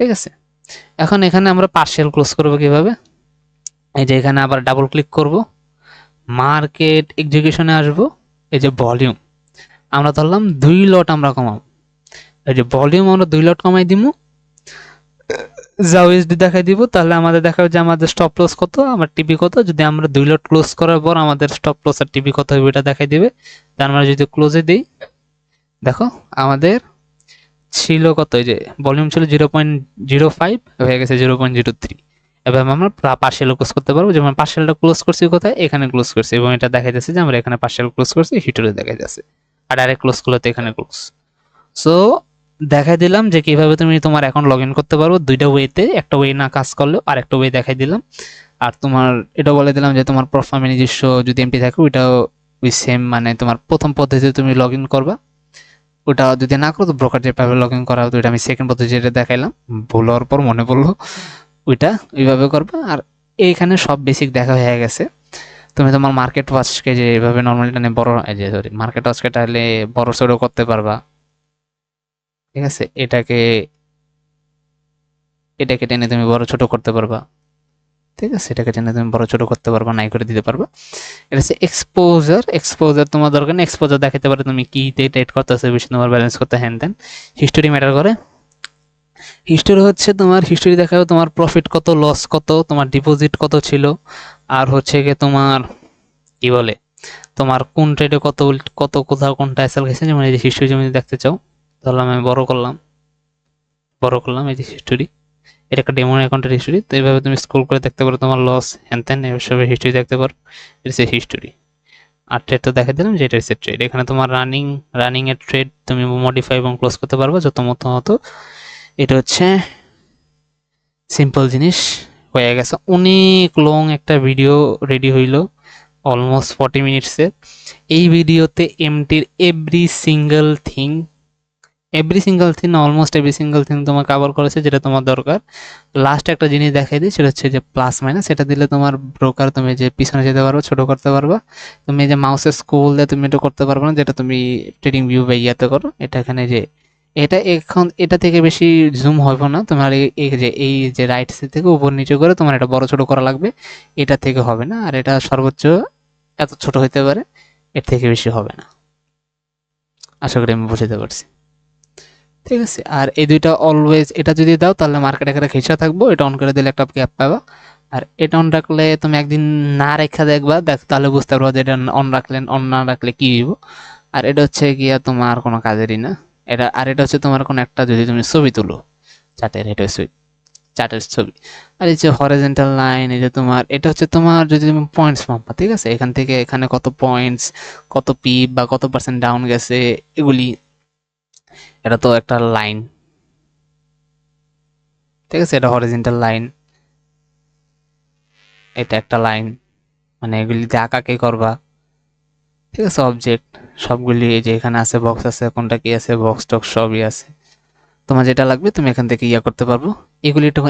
ঠিক আছে। এখন এখানে আমরা পার্সিয়াল ক্লোজ করবো কিভাবে, এই যে এখানে আবার ডাবল ক্লিক করব, মার্কেট এক্সিকিউশনে আসবো, এই যে ভলিউম আমরা ধরলাম 2 লট আমরা কমাবো, এই যে ভলিউম আমরা 2 লট কমাই দিব, যা ওএসডি দেখাই দিব, তাহলে আমাদের দেখাবে যে আমাদের স্টপ লস কত, আমার টিপি কত। যদি আমরা 2 লট ক্লোজ করার পর আমাদের স্টপ লস আর টিপি কত হবে এটা দেখাই দিবে। তার মানে যদি ক্লোজে দিই, দেখো আমাদের ছিল কত, এই যে ভলিউম ছিল 0.05, হয়ে গেছে 0.03। এবার আমরা পার্সিয়াল ক্লোজ করতে পারবো, যেমন পার্সিয়ালটা ক্লোজ করছি কোথায়, এখানে ক্লোজ করছি, এবং এটা দেখা যাচ্ছে যে আমরা এখানে পার্সিয়াল ক্লোজ করছি, হিস্টোরি দেখা যাচ্ছে। আর ডাইরেক্ট ক্লোজ করলে তো এখানে ক্লোজ। সো দেখাই দিলাম যে কিভাবে তুমি তোমার অ্যাকাউন্ট লগ ইন করতে পারবো দুইটা ওয়েতে, একটা ওয়ে না কাজ করলেও আর একটা ওয়ে দেখাই দিলাম। আর তোমার এটা বলে দিলাম যে তোমার প্রোফাইল নিজস্ব যদি এমটি থাকে ওইটাও ওই সেম, মানে তোমার প্রথম পদ্ধতিতে তুমি লগ ইন করবা, ওটা যদি না করো তো ব্রোকার যেভাবে লগ ইন করা হতো ওইটা আমি সেকেন্ড পদ্ধতি যেটা দেখাইলাম, ভুল হওয়ার পর মনে পড়লো, ওইটা ওইভাবে করবা। আর এইখানে সব বেসিক দেখা হয়ে গেছে। তুমি তোমার মার্কেট ওয়াচকে যে এভাবে নর্মালি টানে বড়, এই যে সরি মার্কেট ওয়াচকে টানলে বড় ছোট করতে পারবা, ঠিক আছে। এটাকে এটাকে টেনে তুমি বড় ছোট করতে পারবা, ঠিক আছে। এটাকে টেনে তুমি বড় ছোট করতে পারবা, নাই করে দিতে পারবা। এটা হচ্ছে এক্সপোজার। এক্সপোজার তোমার দরকার নেই, এক্সপোজার দেখাতে পারে তুমি কিতে ট্রেড করতেছো, বেশি তোমার ব্যালেন্স করতে হ্যান দেন। হিস্টোরি ম্যাটার করে। হিস্টোরি হচ্ছে তোমার হিস্টোরি দেখাবে তোমার প্রফিট কত, লস কত, তোমার ডিপোজিট কত ছিল, আর হচ্ছে গিয়ে তোমার কি বলে তোমার কোন ট্রেডে কত কত কোথাও কোনটা এসএল গেছে, যেমন এই যে হিস্টোরি তুমি দেখতে চাও, ধরলাম আমি বড় করলাম এই যে হিস্টোরি, এটা একটা ডেমো অ্যাকাউন্টের হিস্টোরি। তো এইভাবে তুমি স্ক্রল করে দেখতে পারো তোমার লস হ্যান ত্যান এসবের হিস্টোরি দেখতে পারো, এটা হচ্ছে হিস্টোরি। আর ট্রেড তো দেখা দিলাম যে এটা হচ্ছে ট্রেড, এখানে তোমার রানিং এর ট্রেড তুমি মডিফাই এবং ক্লোজ করতে পারবে যত মতো মতো। এটা হচ্ছে সিম্পল জিনিস, হয়ে গেছে। অনেক লং একটা ভিডিও রেডি হইলো, অলমোস্ট 40 মিনিটসের। এই ভিডিওতে এমটির অলমোস্ট এভরি সিঙ্গেল থিং তোমার কভার করেছে যেটা তোমার দরকার। লাস্ট একটা জিনিস দেখাই দিই, সেটা হচ্ছে যে প্লাস মাইনাস, এটা দিলে তোমার ব্রোকার তুমি যে পিছনে যেতে পারবে, ছোট করতে পারবা। তুমি এই যে মাউসের স্ক্রল দিয়ে তুমি এটা করতে পারবে না, যেটা তুমি ট্রেডিং ভিউ বা ইয়াতে করো। এটা এখানে যে এটা এখন এটা থেকে বেশি জুম হবে না তোমার, এই যে রাইট সাইড থেকে উপর নিচে করে তোমার এটা বড় ছোট করা লাগবে, এটা থেকে হবে না। আর এটা সর্বোচ্চ এত ছোট হইতে পারে, এর থেকে বেশি হবে না। আশা করি আমি বুঝতে পারছি, ঠিক আছে। আর এই দুইটা অলওয়েজ এটা যদি দাও তাহলে মার্কেট এখানে খিসা থাকবো, এটা অন করে দিলে একটা গ্যাপ পাবা। আর এটা অন রাখলে তুমি একদিন না রেখা দেখবা, তাহলে বুঝতে পারবো যে এটা অন না রাখলে কি হইব। আর এটা হচ্ছে গিয়া তোমার কোনো কাজেরই না এটা। আর এটা হচ্ছে তোমার কোনো একটা যদি তুমি ছবি তুলো চার্টের, এটা হচ্ছে চার্টের ছবি। আর এই যে হরিজন্টাল লাইন, এই যে তোমার এটা হচ্ছে তোমার যদি তুমি পয়েন্টস মাপবা, ঠিক আছে, এখান থেকে এখানে কত পয়েন্টস, কত পিপ বা কত পার্সেন্ট ডাউন গেছে, এগুলি, এটা তো একটা লাইন, ঠিক আছে। এটা হরিজন্টাল লাইন, এটা একটা লাইন, মানে এগুলিতে আঁকাকে করবা, ঠিক আছে। অবজেক্ট সবগুলি এই যে এখানে আছে, বক্স আছে, কোনটা কি আছে, বক্স টক্স সবই আছে। তোমার যেটা লাগবে তুমি এখান থেকে ইয়া করতে পারবো।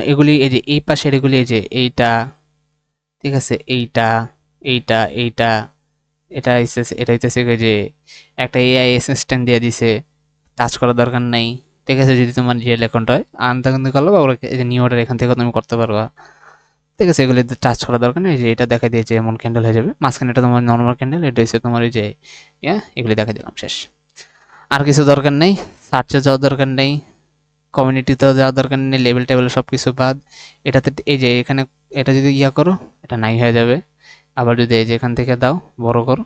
এগুলি এই যে এই পাশের এগুলি, এই যে এইটা, ঠিক আছে, এইটা এইটা এইটা, এটা হইতেছে যে একটা এআই অ্যাসিস্ট্যান্ট দিয়ে দিছে, টাচ করার দরকার নাই, ঠিক আছে। যদি তোমার রিয়েল অ্যাকাউন্ট হয় আনতে কিন্তু করলো, বা ওরা এই যে নিউ অর্ডার এখান থেকে তুমি করতে পারবা, ঠিক আছে। এগুলি টাচ করার দরকার নেই, যে এটা দেখা দিয়েছে এমন ক্যান্ডেল হয়ে যাবে, মাঝখানে এটা তোমার নর্মাল ক্যান্ডেল, এটা হচ্ছে তোমার ওই যে এগুলি দেখা দিলাম, শেষ। আর কিছু দরকার নেই, সার্চে যাওয়ার দরকার নেই, কমিউনিটিতে যাওয়ার দরকার নেই, লেভেল টেবিল সব কিছু বাদ। এটাতে এই যে এখানে এটা যদি ইয়া করো এটা নাই হয়ে যাবে। আবার যদি এই যে এখান থেকে দাও বড় করো,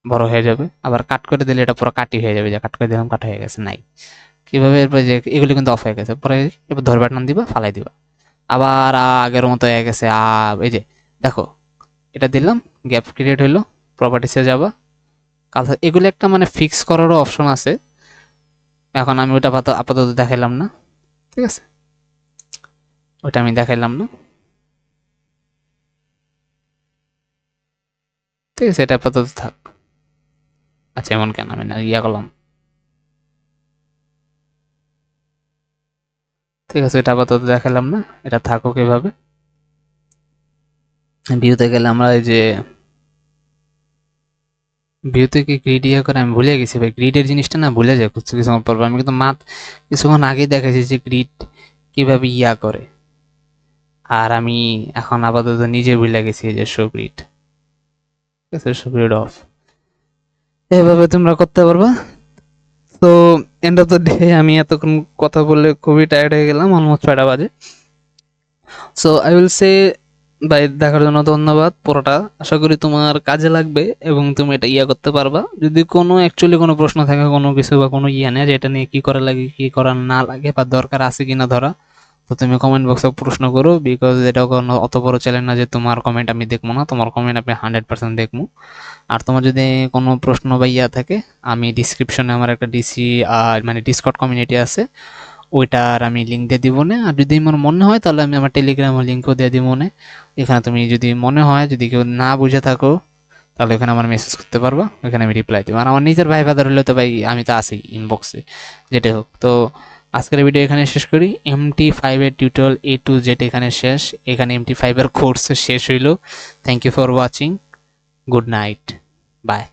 বড় হয়ে যাবে। আবার কাট করে দিলে এটা পুরো কাটি হয়ে যাবে, যে কাট করে দিলাম কাট হয়ে গেছে, নাই। কিভাবে এরপর যে এগুলি কিন্তু অফ হয়ে গেছে, পরে এবার ধরে বাটন দিবা, ফালাই দিবা, আবার আগের মতো হয়ে গেছে। এই যে দেখো এটা দিলাম, গ্যাপ ক্রিয়েট হইলো, প্রপার্টিসে যাবা, কাল এগুলো একটা মানে ফিক্স করারও অপশন আছে। এখন আমি ওটা আপাতত দেখাইলাম না, ঠিক আছে, ওটা আমি দেখাইলাম না, ঠিক আছে, এটা আপাতত থাক। আচ্ছা এমন কেন, আমি না ইয়া করলাম, ঠিক আছে, এটা আপাতত দেখালাম না, এটা থাকুক এভাবে। ভিউতে গেলে আমরা এই যে ভিউতে কি গ্রিড ইয়ে করে আমি ভুলে গেছি ভাই, গ্রিডের জিনিসটা না ভুলে যায় কিছু কিছুক্ষণ পর পর। আমি কিন্তু কিছুক্ষণ আগেই দেখেছি যে গ্রিড কিভাবে ইয়া করে, আর আমি এখন আপাতত নিজে ভুলে গেছি যে শো গ্রিড। ঠিক আছে, শো গ্রিড অফ, এভাবে তোমরা করতে পারবা। তো এন্ড অফ দ্য ডে আমি এতক্ষণ কথা বলে খুবই টায়ার্ড হয়ে গেলাম, অলমোস্ট 6টা বাজে। সো আই উইল সে ভাই, দেখার জন্য ধন্যবাদ পুরোটা। আশা করি তোমার কাজে লাগবে এবং তুমি এটা ইয়া করতে পারবা। যদি কোনো অ্যাকচুয়ালি কোনো প্রশ্ন থাকে, কোনো কিছু বা কোনো ইয়া নেই যেটা নিয়ে কি করা লাগে কি করা না লাগে বা দরকার আছে কিনা ধরা, তো তুমি কমেন্ট বক্সে প্রশ্ন করো। বিকজ এটা কোনো অত বড় চ্যালেঞ্জ না যে তোমার কমেন্ট আমি দেখবো না, তোমার কমেন্ট আমি 100% দেখবো। আর তোমার যদি কোনো প্রশ্ন বা ইয়া থাকে, আমি ডিসক্রিপশনে আমার একটা মানে ডিসকর্ড কমিউনিটি আছে, ওইটার আমি লিঙ্ক দিয়ে দিব না। আর যদি আমার মনে হয় তাহলে আমি আমার টেলিগ্রামের লিঙ্কও দিয়ে দিব না। এখানে তুমি যদি মনে হয়, যদি কেউ না বুঝে থাকো, তাহলে এখানে আমার মেসেজ করতে পারবা, এখানে আমি রিপ্লাই দেবো। আর আমার নিজের ভাই ফাদার হলে তো ভাই আমি তো আছি ইনবক্সে, যেটাই হোক। তো আজকের ভিডিও এখানে শেষ করি। MT5 এর টিউটোরিয়াল A to Z এখানে শেষ। এখানে MT5 এর কোর্স শেষ হইল। Thank you for watching. Good night, by.